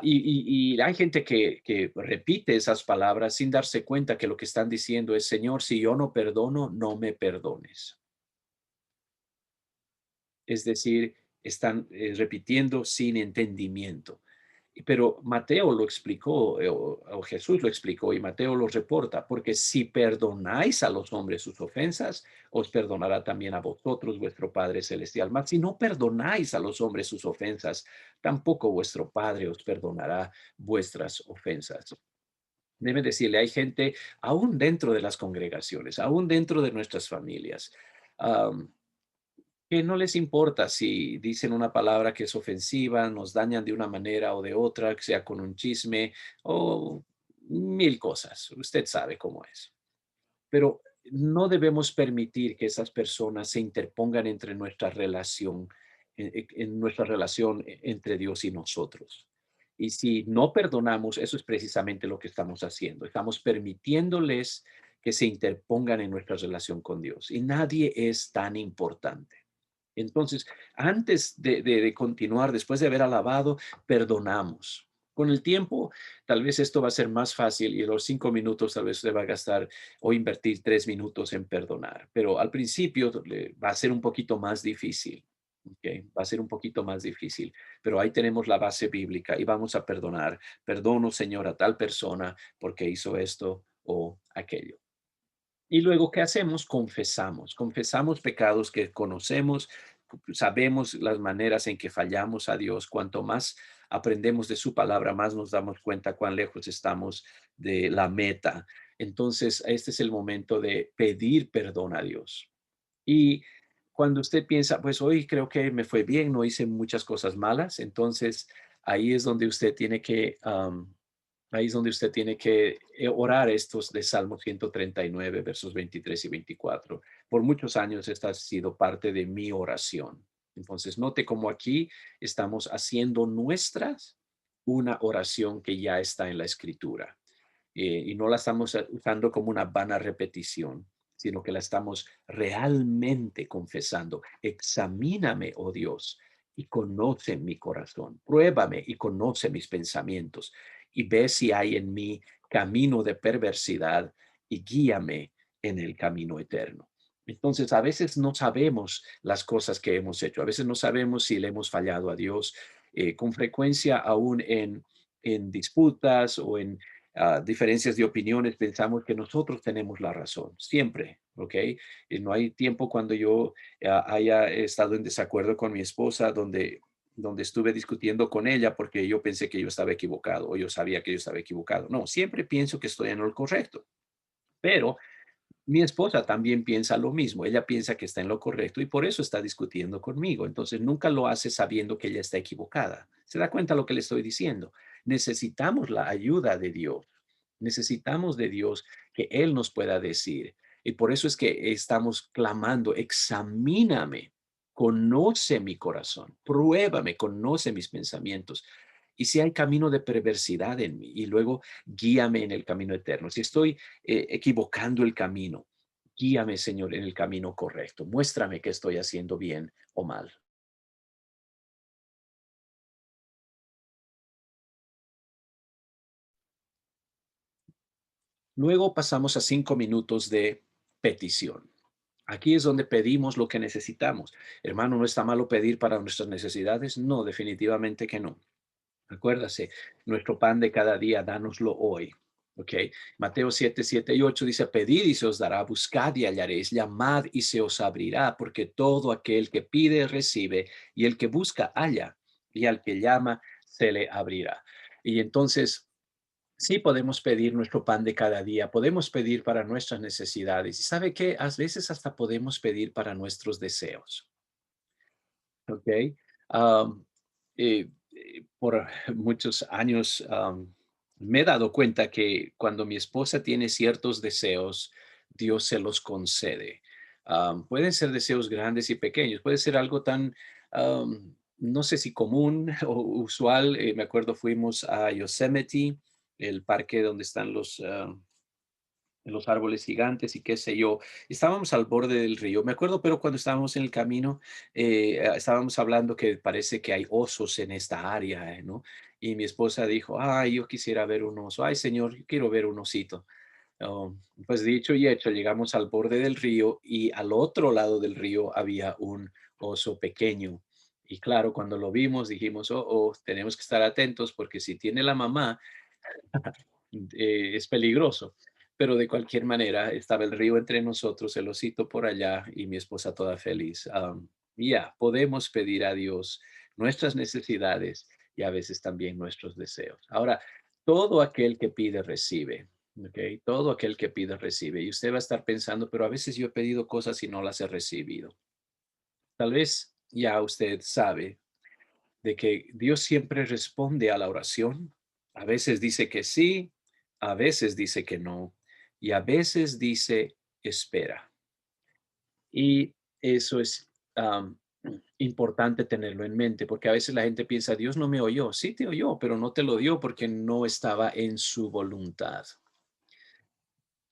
Y hay gente que repite esas palabras sin darse cuenta que lo que están diciendo es, Señor, si yo no perdono, no me perdones. Es decir, están repitiendo sin entendimiento. Pero Mateo lo explicó, o Jesús lo explicó, y Mateo lo reporta, porque si perdonáis a los hombres sus ofensas, os perdonará también a vosotros vuestro Padre Celestial. Mas si no perdonáis a los hombres sus ofensas, tampoco vuestro Padre os perdonará vuestras ofensas. Debe decirle, hay gente, aún dentro de las congregaciones, aún dentro de nuestras familias, que no les importa si dicen una palabra que es ofensiva, nos dañan de una manera o de otra, que sea con un chisme o mil cosas. Usted sabe cómo es. Pero no debemos permitir que esas personas se interpongan entre nuestra relación, en nuestra relación entre Dios y nosotros. Y si no perdonamos, eso es precisamente lo que estamos haciendo. Estamos permitiéndoles que se interpongan en nuestra relación con Dios. Y nadie es tan importante. Entonces, antes de continuar, después de haber alabado, perdonamos. Con el tiempo, tal vez esto va a ser más fácil y en los 5 minutos tal vez se va a gastar o invertir 3 minutos en perdonar. Pero al principio va a ser un poquito más difícil. ¿Ok? Va a ser un poquito más difícil, pero ahí tenemos la base bíblica y vamos a perdonar. Perdono, Señor, a tal persona porque hizo esto o aquello. Y luego, ¿qué hacemos? Confesamos. Confesamos pecados que conocemos, sabemos las maneras en que fallamos a Dios. Cuanto más aprendemos de su palabra, más nos damos cuenta cuán lejos estamos de la meta. Entonces, este es el momento de pedir perdón a Dios. Y cuando usted piensa, pues hoy creo que me fue bien, no hice muchas cosas malas, entonces ahí es donde usted tiene que ahí es donde usted tiene que orar estos de Salmo 139, versos 23 y 24. por muchos años esta ha sido parte de mi oración. Entonces, note cómo aquí estamos haciendo nuestras una oración que ya está en la escritura. Y no la estamos usando como una vana repetición, sino que la estamos realmente confesando. Examíname, oh Dios, y conoce mi corazón. Pruébame y conoce mis pensamientos y ve si hay en mí camino de perversidad y guíame en el camino eterno. Entonces, a veces no sabemos las cosas que hemos hecho, a veces no sabemos si le hemos fallado a Dios. Con frecuencia, aún en disputas o en diferencias de opiniones, pensamos que nosotros tenemos la razón, siempre, ¿ok? Y no hay tiempo cuando yo haya estado en desacuerdo con mi esposa donde estuve discutiendo con ella porque yo pensé que yo estaba equivocado o yo sabía que yo estaba equivocado. No, siempre pienso que estoy en lo correcto, pero mi esposa también piensa lo mismo. Ella piensa que está en lo correcto y por eso está discutiendo conmigo. Entonces nunca lo hace sabiendo que ella está equivocada. ¿Se da cuenta lo que le estoy diciendo? Necesitamos la ayuda de Dios. Necesitamos de Dios que Él nos pueda decir. Y por eso es que estamos clamando, examíname, conoce mi corazón, pruébame, conoce mis pensamientos. Y si hay camino de perversidad en mí, y luego guíame en el camino eterno. Si estoy equivocando el camino, guíame, Señor, en el camino correcto. Muéstrame que estoy haciendo bien o mal. Luego pasamos a 5 minutos de petición. Aquí es donde pedimos lo que necesitamos. Hermano, ¿no está malo pedir para nuestras necesidades? No, definitivamente que no. Acuérdase, nuestro pan de cada día, dánoslo hoy. ¿Ok? Mateo 7, 7 y 8 dice, pedid y se os dará, buscad y hallaréis, llamad y se os abrirá, porque todo aquel que pide recibe, y el que busca halla, y al que llama se le abrirá. Y entonces, sí podemos pedir nuestro pan de cada día, podemos pedir para nuestras necesidades. ¿Y sabe qué? A veces hasta podemos pedir para nuestros deseos. ¿Ok? Am, por muchos años me he dado cuenta que cuando mi esposa tiene ciertos deseos, Dios se los concede. Pueden ser deseos grandes y pequeños, puede ser algo tan, no sé si común o usual. Me acuerdo fuimos a Yosemite, el parque donde están los árboles gigantes y qué sé yo. Estábamos al borde del río, me acuerdo, pero cuando estábamos en el camino, estábamos hablando que parece que hay osos en esta área, ¿no? Y mi esposa dijo, ay, yo quisiera ver un oso, ay, señor, yo quiero ver un osito. Oh, pues dicho y hecho, llegamos al borde del río y al otro lado del río había un oso pequeño. Y claro, cuando lo vimos dijimos, oh, tenemos que estar atentos porque si tiene la mamá, es peligroso. Pero de cualquier manera, estaba el río entre nosotros, el osito por allá y mi esposa toda feliz. Ya, podemos pedir a Dios nuestras necesidades y a veces también nuestros deseos. Ahora, todo aquel que pide recibe. ¿Ok? Todo aquel que pide recibe. Y usted va a estar pensando, pero a veces yo he pedido cosas y no las he recibido. Tal vez ya usted sabe de que Dios siempre responde a la oración. A veces dice que sí, a veces dice que no, y a veces dice espera. Y eso es importante tenerlo en mente, porque a veces la gente piensa, Dios no me oyó. Sí te oyó, pero no te lo dio porque no estaba en su voluntad.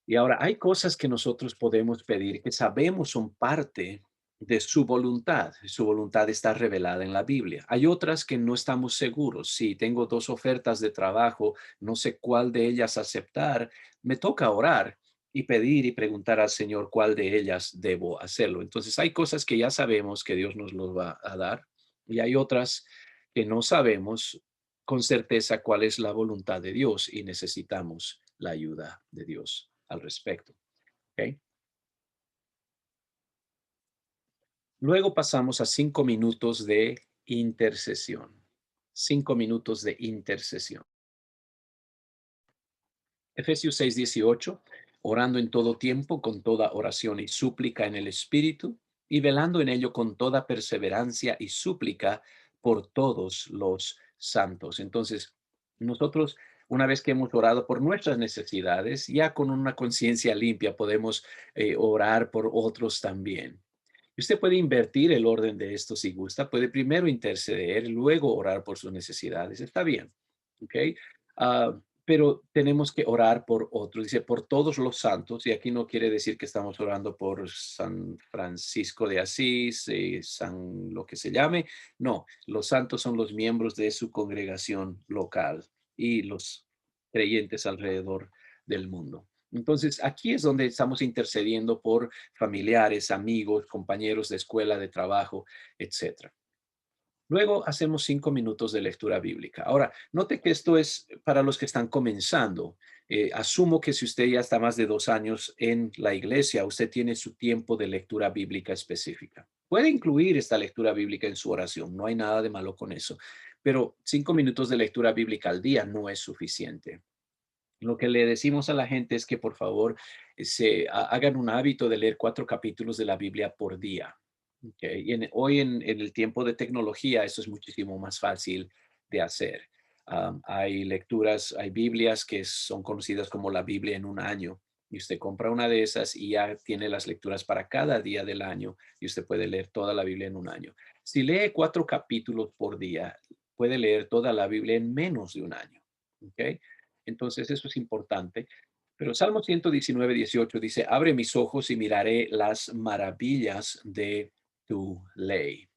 Y ahora hay cosas que nosotros podemos pedir que sabemos son parte de su voluntad. Su voluntad está revelada en la Biblia. Hay otras que no estamos seguros. Si tengo dos ofertas de trabajo, no sé cuál de ellas aceptar, me toca orar y pedir y preguntar al Señor cuál de ellas debo hacerlo. Entonces hay cosas que ya sabemos que Dios nos los va a dar y hay otras que no sabemos con certeza cuál es la voluntad de Dios y necesitamos la ayuda de Dios al respecto. ¿Ok? Luego pasamos a 5 minutos de intercesión. 5 minutos de intercesión. Efesios 6:18, orando en todo tiempo, con toda oración y súplica en el Espíritu, y velando en ello con toda perseverancia y súplica por todos los santos. Entonces, nosotros Una vez que hemos orado por nuestras necesidades, ya con una conciencia limpia podemos orar por otros también. Y usted puede invertir el orden de esto si gusta. Puede primero interceder, luego orar por sus necesidades. Está bien. ¿Ok? Pero tenemos que orar por otros. Dice, por todos los santos. Y aquí no quiere decir que estamos orando por San Francisco de Asís, San lo que se llame. No, los santos son los miembros de su congregación local y los creyentes alrededor del mundo. Entonces, aquí es donde estamos intercediendo por familiares, amigos, compañeros de escuela, de trabajo, etcétera. Luego hacemos 5 minutos de lectura bíblica. Ahora, note que esto es para los que están comenzando. Asumo que si usted ya está más de 2 años en la iglesia, usted tiene su tiempo de lectura bíblica específica. Puede incluir esta lectura bíblica en su oración, no hay nada de malo con eso, pero 5 minutos de lectura bíblica al día no es suficiente. Lo que le decimos a la gente es que por favor hagan un hábito de leer 4 capítulos de la Biblia por día. ¿Ok? Y hoy en el tiempo de tecnología eso es muchísimo más fácil de hacer. Hay lecturas, hay Biblias que son conocidas como la Biblia en un año. Y usted compra una de esas y ya tiene las lecturas para cada día del año y usted puede leer toda la Biblia en un año. Si lee 4 capítulos por día, puede leer toda la Biblia en menos de un año. ¿Ok? Entonces, eso es importante. Pero Salmo 119, 18 dice, abre mis ojos y miraré las maravillas de tu ley.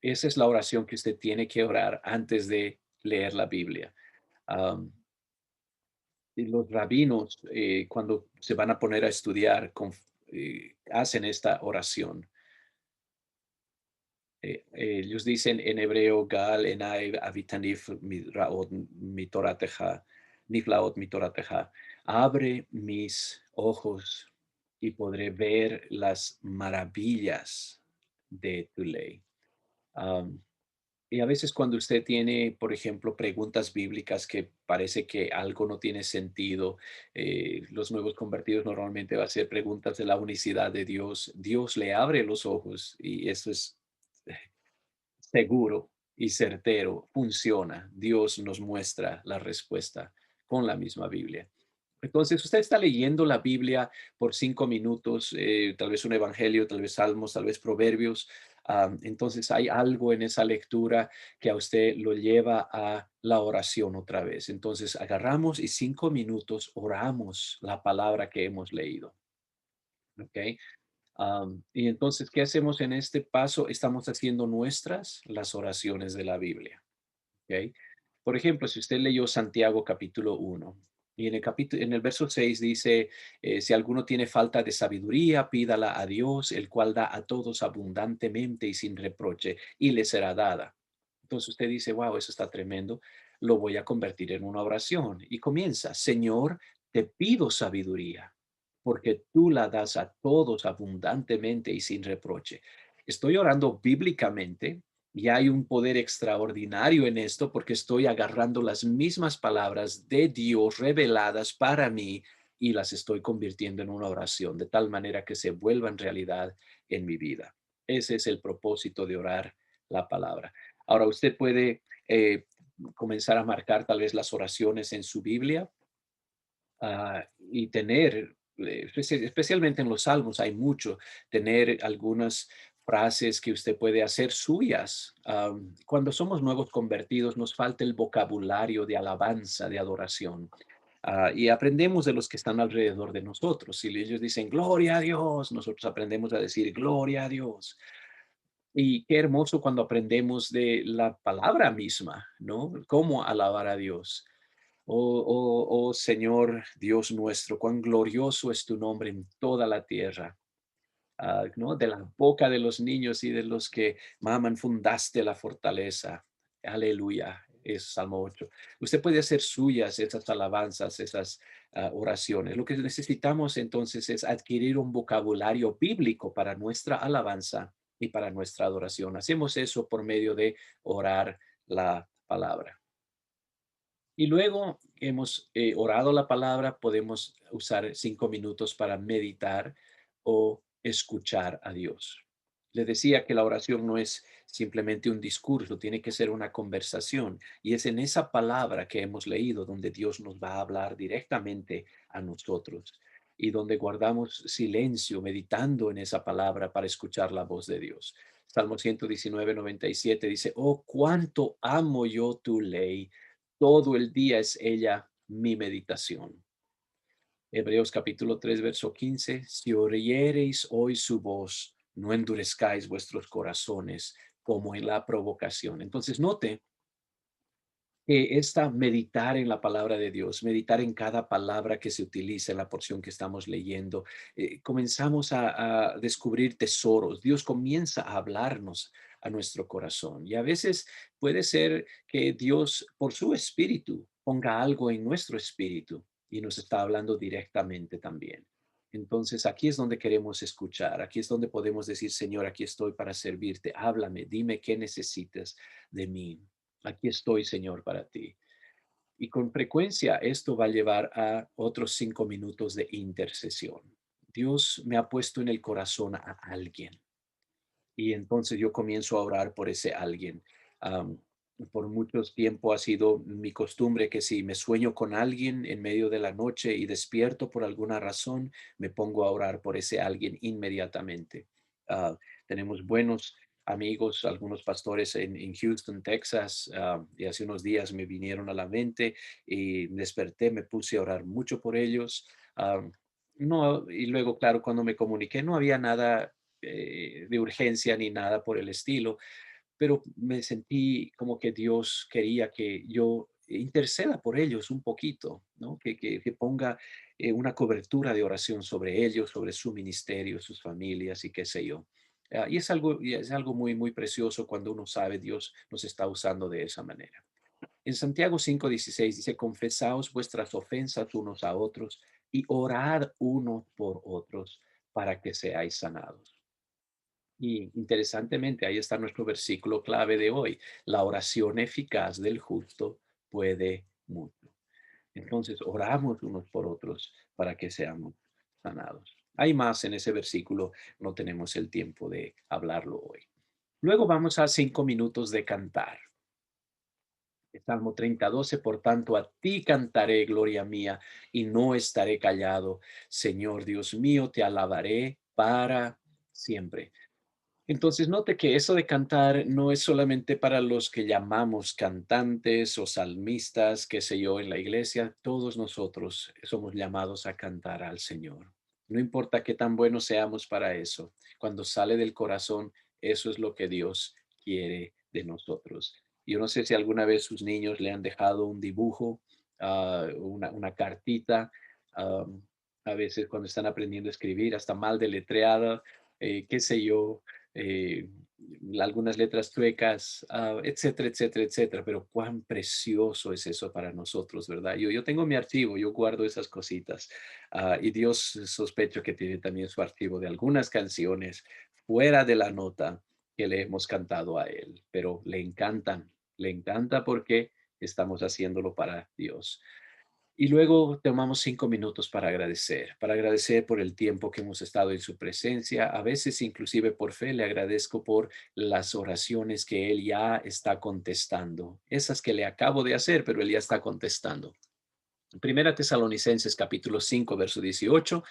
Esa es la oración que usted tiene que orar antes de leer la Biblia. Am, y los rabinos, cuando se van a poner a estudiar, hacen esta oración. Ellos dicen en hebreo, Gal, Enai, Avitanif, Raot, Mitorateja, Niflaot, Mitorateja. Abre mis ojos y podré ver las maravillas de tu ley. Am, y a veces cuando usted tiene, por ejemplo, preguntas bíblicas que parece que algo no tiene sentido, los nuevos convertidos normalmente va a hacer preguntas de la unicidad de Dios. Dios le abre los ojos y eso es seguro y certero, funciona. Dios nos muestra la respuesta con la misma Biblia. Entonces, usted está leyendo la Biblia por 5 minutos, tal vez un evangelio, tal vez salmos, tal vez proverbios. Entonces, hay algo en esa lectura que a usted lo lleva a la oración otra vez. Entonces, agarramos y 5 minutos oramos la palabra que hemos leído. ¿Ok? Y entonces, ¿qué hacemos en este paso? Estamos haciendo nuestras las oraciones de la Biblia. ¿Ok? Por ejemplo, si usted leyó Santiago capítulo 1 y en el verso 6 dice, si alguno tiene falta de sabiduría, pídala a Dios, el cual da a todos abundantemente y sin reproche, y le será dada. Entonces usted dice, wow, eso está tremendo, lo voy a convertir en una oración. Y comienza, Señor, te pido sabiduría, porque tú la das a todos abundantemente y sin reproche. Estoy orando bíblicamente y hay un poder extraordinario en esto porque estoy agarrando las mismas palabras de Dios reveladas para mí y las estoy convirtiendo en una oración de tal manera que se vuelvan realidad en mi vida. Ese es el propósito de orar la palabra. Ahora usted puede comenzar a marcar tal vez las oraciones en su Biblia y tener, especialmente en los salmos, hay mucho, tener algunas frases que usted puede hacer suyas. Cuando somos nuevos convertidos, nos falta el vocabulario de alabanza, de adoración. Y aprendemos de los que están alrededor de nosotros. Si ellos dicen gloria a Dios, nosotros aprendemos a decir gloria a Dios. Y qué hermoso cuando aprendemos de la palabra misma, ¿no? Cómo alabar a Dios. Oh Señor Dios nuestro, cuán glorioso es tu nombre en toda la tierra. ¿No? De la boca de los niños y de los que maman fundaste la fortaleza. Aleluya. Es Salmo 8. Usted puede hacer suyas esas alabanzas, esas oraciones. Lo que necesitamos entonces es adquirir un vocabulario bíblico para nuestra alabanza y para nuestra adoración. Hacemos eso por medio de orar la palabra. Y luego hemos orado la palabra, podemos usar 5 minutos para meditar o escuchar a Dios. Le decía que la oración no es simplemente un discurso, tiene que ser una conversación. Y es en esa palabra que hemos leído donde Dios nos va a hablar directamente a nosotros y donde guardamos silencio meditando en esa palabra para escuchar la voz de Dios. Salmo 119:97 dice, oh, cuánto amo yo tu ley. Todo el día es ella mi meditación. Hebreos capítulo 3 verso 15. Si oyereis hoy su voz, no endurezcáis vuestros corazones como en la provocación. Entonces, note que esta meditar en la palabra de Dios, meditar en cada palabra que se utiliza en la porción que estamos leyendo, comenzamos a descubrir tesoros. Dios comienza a hablarnos a nuestro corazón. Y a veces puede ser que Dios, por su espíritu, ponga algo en nuestro espíritu y nos está hablando directamente también. Entonces, aquí es donde queremos escuchar, aquí es donde podemos decir, Señor, aquí estoy para servirte, háblame, dime qué necesitas de mí. Aquí estoy, Señor, para ti. Y con frecuencia esto va a llevar a otros 5 minutos de intercesión. Dios me ha puesto en el corazón a alguien y entonces yo comienzo a orar por ese alguien. Am, por mucho tiempo ha sido mi costumbre que si me sueño con alguien en medio de la noche y despierto por alguna razón, me pongo a orar por ese alguien inmediatamente. Ah, tenemos buenos amigos, algunos pastores en Houston, Texas, y hace unos días me vinieron a la mente y desperté, me puse a orar mucho por ellos. No, y luego, claro, cuando me comuniqué, no había nada de urgencia ni nada por el estilo, pero me sentí como que Dios quería que yo interceda por ellos un poquito, ¿no? Que ponga una cobertura de oración sobre ellos, sobre su ministerio, sus familias y qué sé yo. Y es algo muy, muy precioso cuando uno sabe Dios nos está usando de esa manera. En Santiago 5:16 dice, confesaos vuestras ofensas unos a otros y orad unos por otros para que seáis sanados. Y interesantemente, ahí está nuestro versículo clave de hoy. La oración eficaz del justo puede mucho. Entonces, oramos unos por otros para que seamos sanados. Hay más en ese versículo, no tenemos el tiempo de hablarlo hoy. Luego vamos a 5 minutos de cantar. Salmo 30:12, por tanto, a ti cantaré, gloria mía, y no estaré callado. Señor Dios mío, te alabaré para siempre. Entonces, note que eso de cantar no es solamente para los que llamamos cantantes o salmistas, qué sé yo, en la iglesia. Todos nosotros somos llamados a cantar al Señor. No importa qué tan buenos seamos para eso. Cuando sale del corazón, eso es lo que Dios quiere de nosotros. Yo no sé si alguna vez sus niños le han dejado un dibujo, una cartita, a veces cuando están aprendiendo a escribir, hasta mal deletreada, qué sé yo, eh, algunas letras chuecas, etcétera, etcétera, etcétera. Pero cuán precioso es eso para nosotros, ¿verdad? Yo tengo mi archivo, yo guardo esas cositas. Y Dios sospecho que tiene también su archivo de algunas canciones fuera de la nota que le hemos cantado a Él, pero le encanta porque estamos haciéndolo para Dios. Y luego tomamos 5 minutos para agradecer por el tiempo que hemos estado en su presencia. A veces, inclusive por fe, le agradezco por las oraciones que Él ya está contestando. Esas que le acabo de hacer, pero Él ya está contestando. Primera Tesalonicenses capítulo 5, verso 18.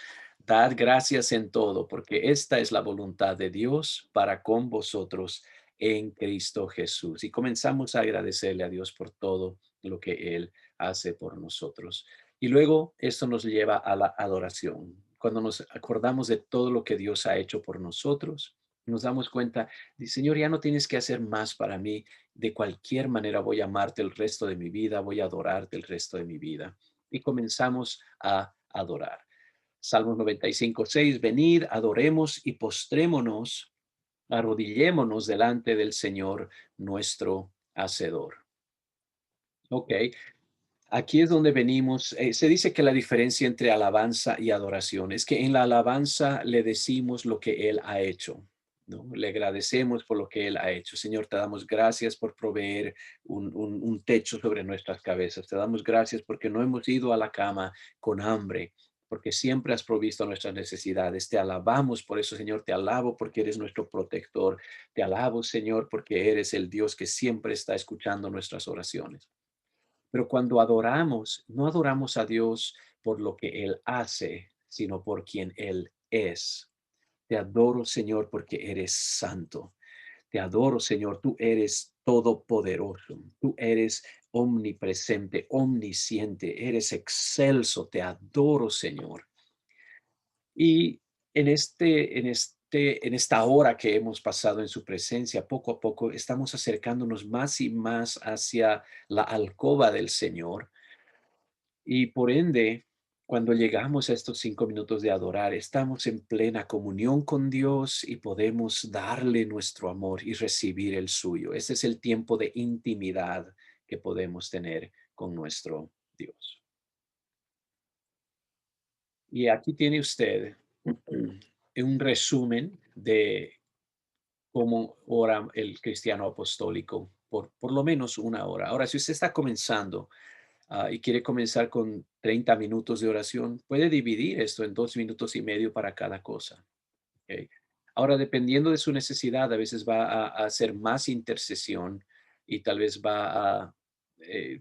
Dad gracias en todo, porque esta es la voluntad de Dios para con vosotros en Cristo Jesús. Y comenzamos a agradecerle a Dios por todo lo que Él hace por nosotros. Y luego esto nos lleva a la adoración. Cuando nos acordamos de todo lo que Dios ha hecho por nosotros, nos damos cuenta, Señor, ya no tienes que hacer más para mí. De cualquier manera voy a amarte el resto de mi vida, voy a adorarte el resto de mi vida. Y comenzamos a adorar. Salmos 95:6, venid, adoremos y postrémonos, arrodillémonos delante del Señor nuestro Hacedor. Ok, aquí es donde venimos. Se dice que la diferencia entre alabanza y adoración es que en la alabanza le decimos lo que Él ha hecho, ¿no? Le agradecemos por lo que Él ha hecho. Señor, te damos gracias por proveer un techo sobre nuestras cabezas. Te damos gracias porque no hemos ido a la cama con hambre. porque siempre has provisto nuestras necesidades. Te alabamos por eso, Señor. Te alabo porque eres nuestro protector. Te alabo, Señor, porque eres el Dios que siempre está escuchando nuestras oraciones. Pero cuando adoramos, no adoramos a Dios por lo que Él hace, sino por quien Él es. Te adoro, Señor, porque eres santo. Te adoro, Señor. Tú eres todopoderoso. Tú eres omnipresente, omnisciente. Eres excelso. Te adoro, Señor. Y en esta hora que hemos pasado en su presencia, poco a poco estamos acercándonos más y más hacia la alcoba del Señor. Y por ende, cuando llegamos a estos 5 minutos de adorar, estamos en plena comunión con Dios y podemos darle nuestro amor y recibir el suyo. Ese es el tiempo de intimidad que podemos tener con nuestro Dios. Y aquí tiene usted un resumen de cómo ora el cristiano apostólico por lo menos una hora. Ahora, si usted está comenzando y quiere comenzar con 30 minutos de oración, puede dividir esto en 2 minutos y medio para cada cosa. ¿Ok? Ahora, dependiendo de su necesidad, a veces va a hacer más intercesión y tal vez va a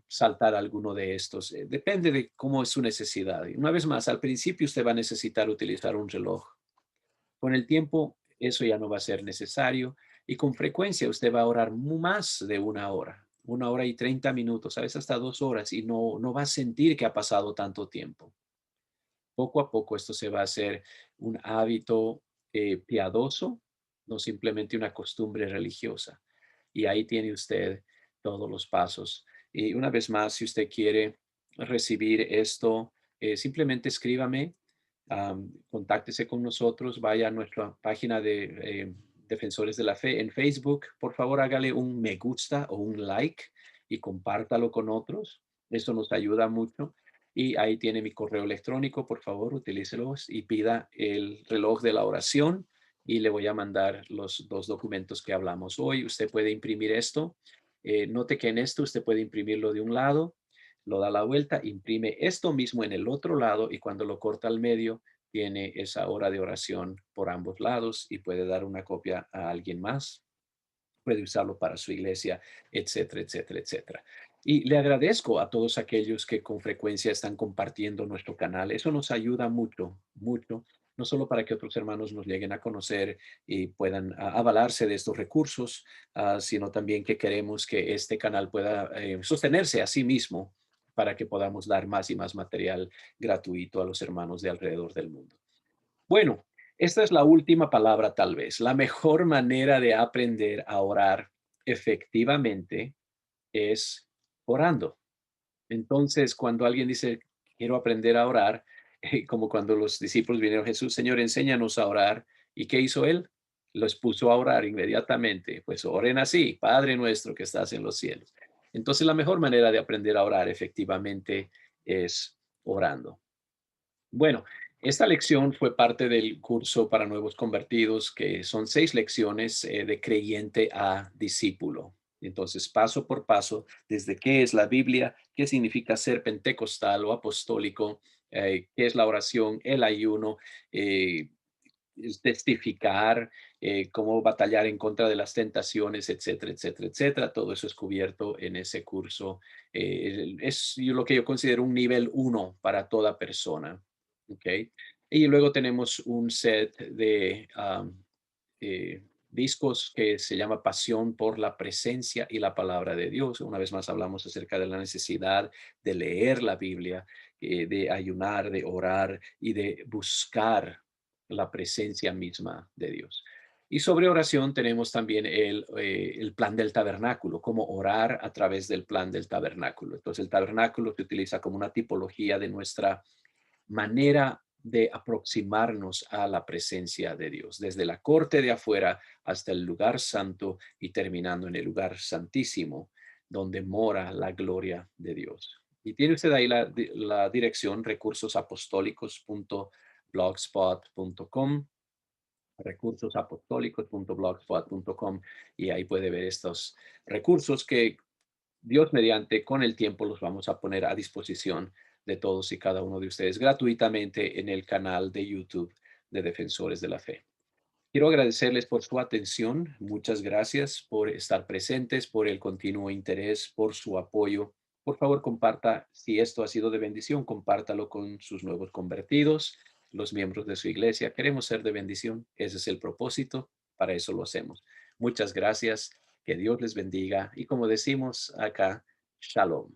saltar alguno de estos. Depende de cómo es su necesidad. Y una vez más, al principio usted va a necesitar utilizar un reloj. Con el tiempo, eso ya no va a ser necesario y con frecuencia usted va a orar más de una hora y 30 minutos, a veces hasta 2 horas y no va a sentir que ha pasado tanto tiempo. Poco a poco esto se va a hacer un hábito piadoso, no simplemente una costumbre religiosa. Y ahí tiene usted todos los pasos. Y una vez más, si usted quiere recibir esto, simplemente escríbame, contáctese con nosotros, vaya a nuestra página de Defensores de la Fe en Facebook. Por favor, hágale un me gusta o un like y compártalo con otros. Eso nos ayuda mucho. Y ahí tiene mi correo electrónico, por favor, utilícelos y pida el reloj de la oración y le voy a mandar los 2 documentos que hablamos hoy. Usted puede imprimir esto. Note que en esto usted puede imprimirlo de un lado, lo da la vuelta, imprime esto mismo en el otro lado y cuando lo corta al medio, tiene esa hora de oración por ambos lados y puede dar una copia a alguien más, puede usarlo para su iglesia, etcétera, etcétera, etcétera. Y le agradezco a todos aquellos que con frecuencia están compartiendo nuestro canal. Eso nos ayuda mucho, mucho, no solo para que otros hermanos nos lleguen a conocer y puedan avalarse de estos recursos, sino también que queremos que este canal pueda sostenerse a sí mismo para que podamos dar más y más material gratuito a los hermanos de alrededor del mundo. Bueno, esta es la última palabra tal vez. La mejor manera de aprender a orar efectivamente es orando. Entonces, cuando alguien dice, quiero aprender a orar, como cuando los discípulos vinieron a Jesús, Señor, enséñanos a orar. ¿Y qué hizo él? Los puso a orar inmediatamente. Pues oren así, Padre nuestro que estás en los cielos. Entonces, la mejor manera de aprender a orar efectivamente es orando. Bueno, esta lección fue parte del curso para nuevos convertidos, que son 6 lecciones de creyente a discípulo. Entonces, paso por paso, desde qué es la Biblia, qué significa ser pentecostal o apostólico, qué es la oración, el ayuno, eh, es testificar, cómo batallar en contra de las tentaciones, etcétera, etcétera, etcétera. Todo eso es cubierto en ese curso. Lo que yo considero un nivel 1 para toda persona. ¿Ok? Y luego tenemos un set de discos que se llama Pasión por la presencia y la palabra de Dios. Una vez más hablamos acerca de la necesidad de leer la Biblia, de ayunar, de orar y de buscar la presencia misma de Dios. Y sobre oración tenemos también el plan del tabernáculo, cómo orar a través del plan del tabernáculo. Entonces el tabernáculo se utiliza como una tipología de nuestra manera de aproximarnos a la presencia de Dios, desde la corte de afuera hasta el lugar santo y terminando en el lugar santísimo, donde mora la gloria de Dios. Y tiene usted ahí la dirección recursosapostólicos.blogspot.com, recursosapostólicos.blogspot.com, y ahí puede ver estos recursos que Dios mediante con el tiempo los vamos a poner a disposición de todos y cada uno de ustedes gratuitamente en el canal de YouTube de Defensores de la Fe. Quiero agradecerles por su atención. Muchas gracias por estar presentes, por el continuo interés, por su apoyo. Por favor, comparta, si esto ha sido de bendición, compártalo con sus nuevos convertidos, los miembros de su iglesia. Queremos ser de bendición. Ese es el propósito. Para eso lo hacemos. Muchas gracias. Que Dios les bendiga. Y como decimos acá, shalom.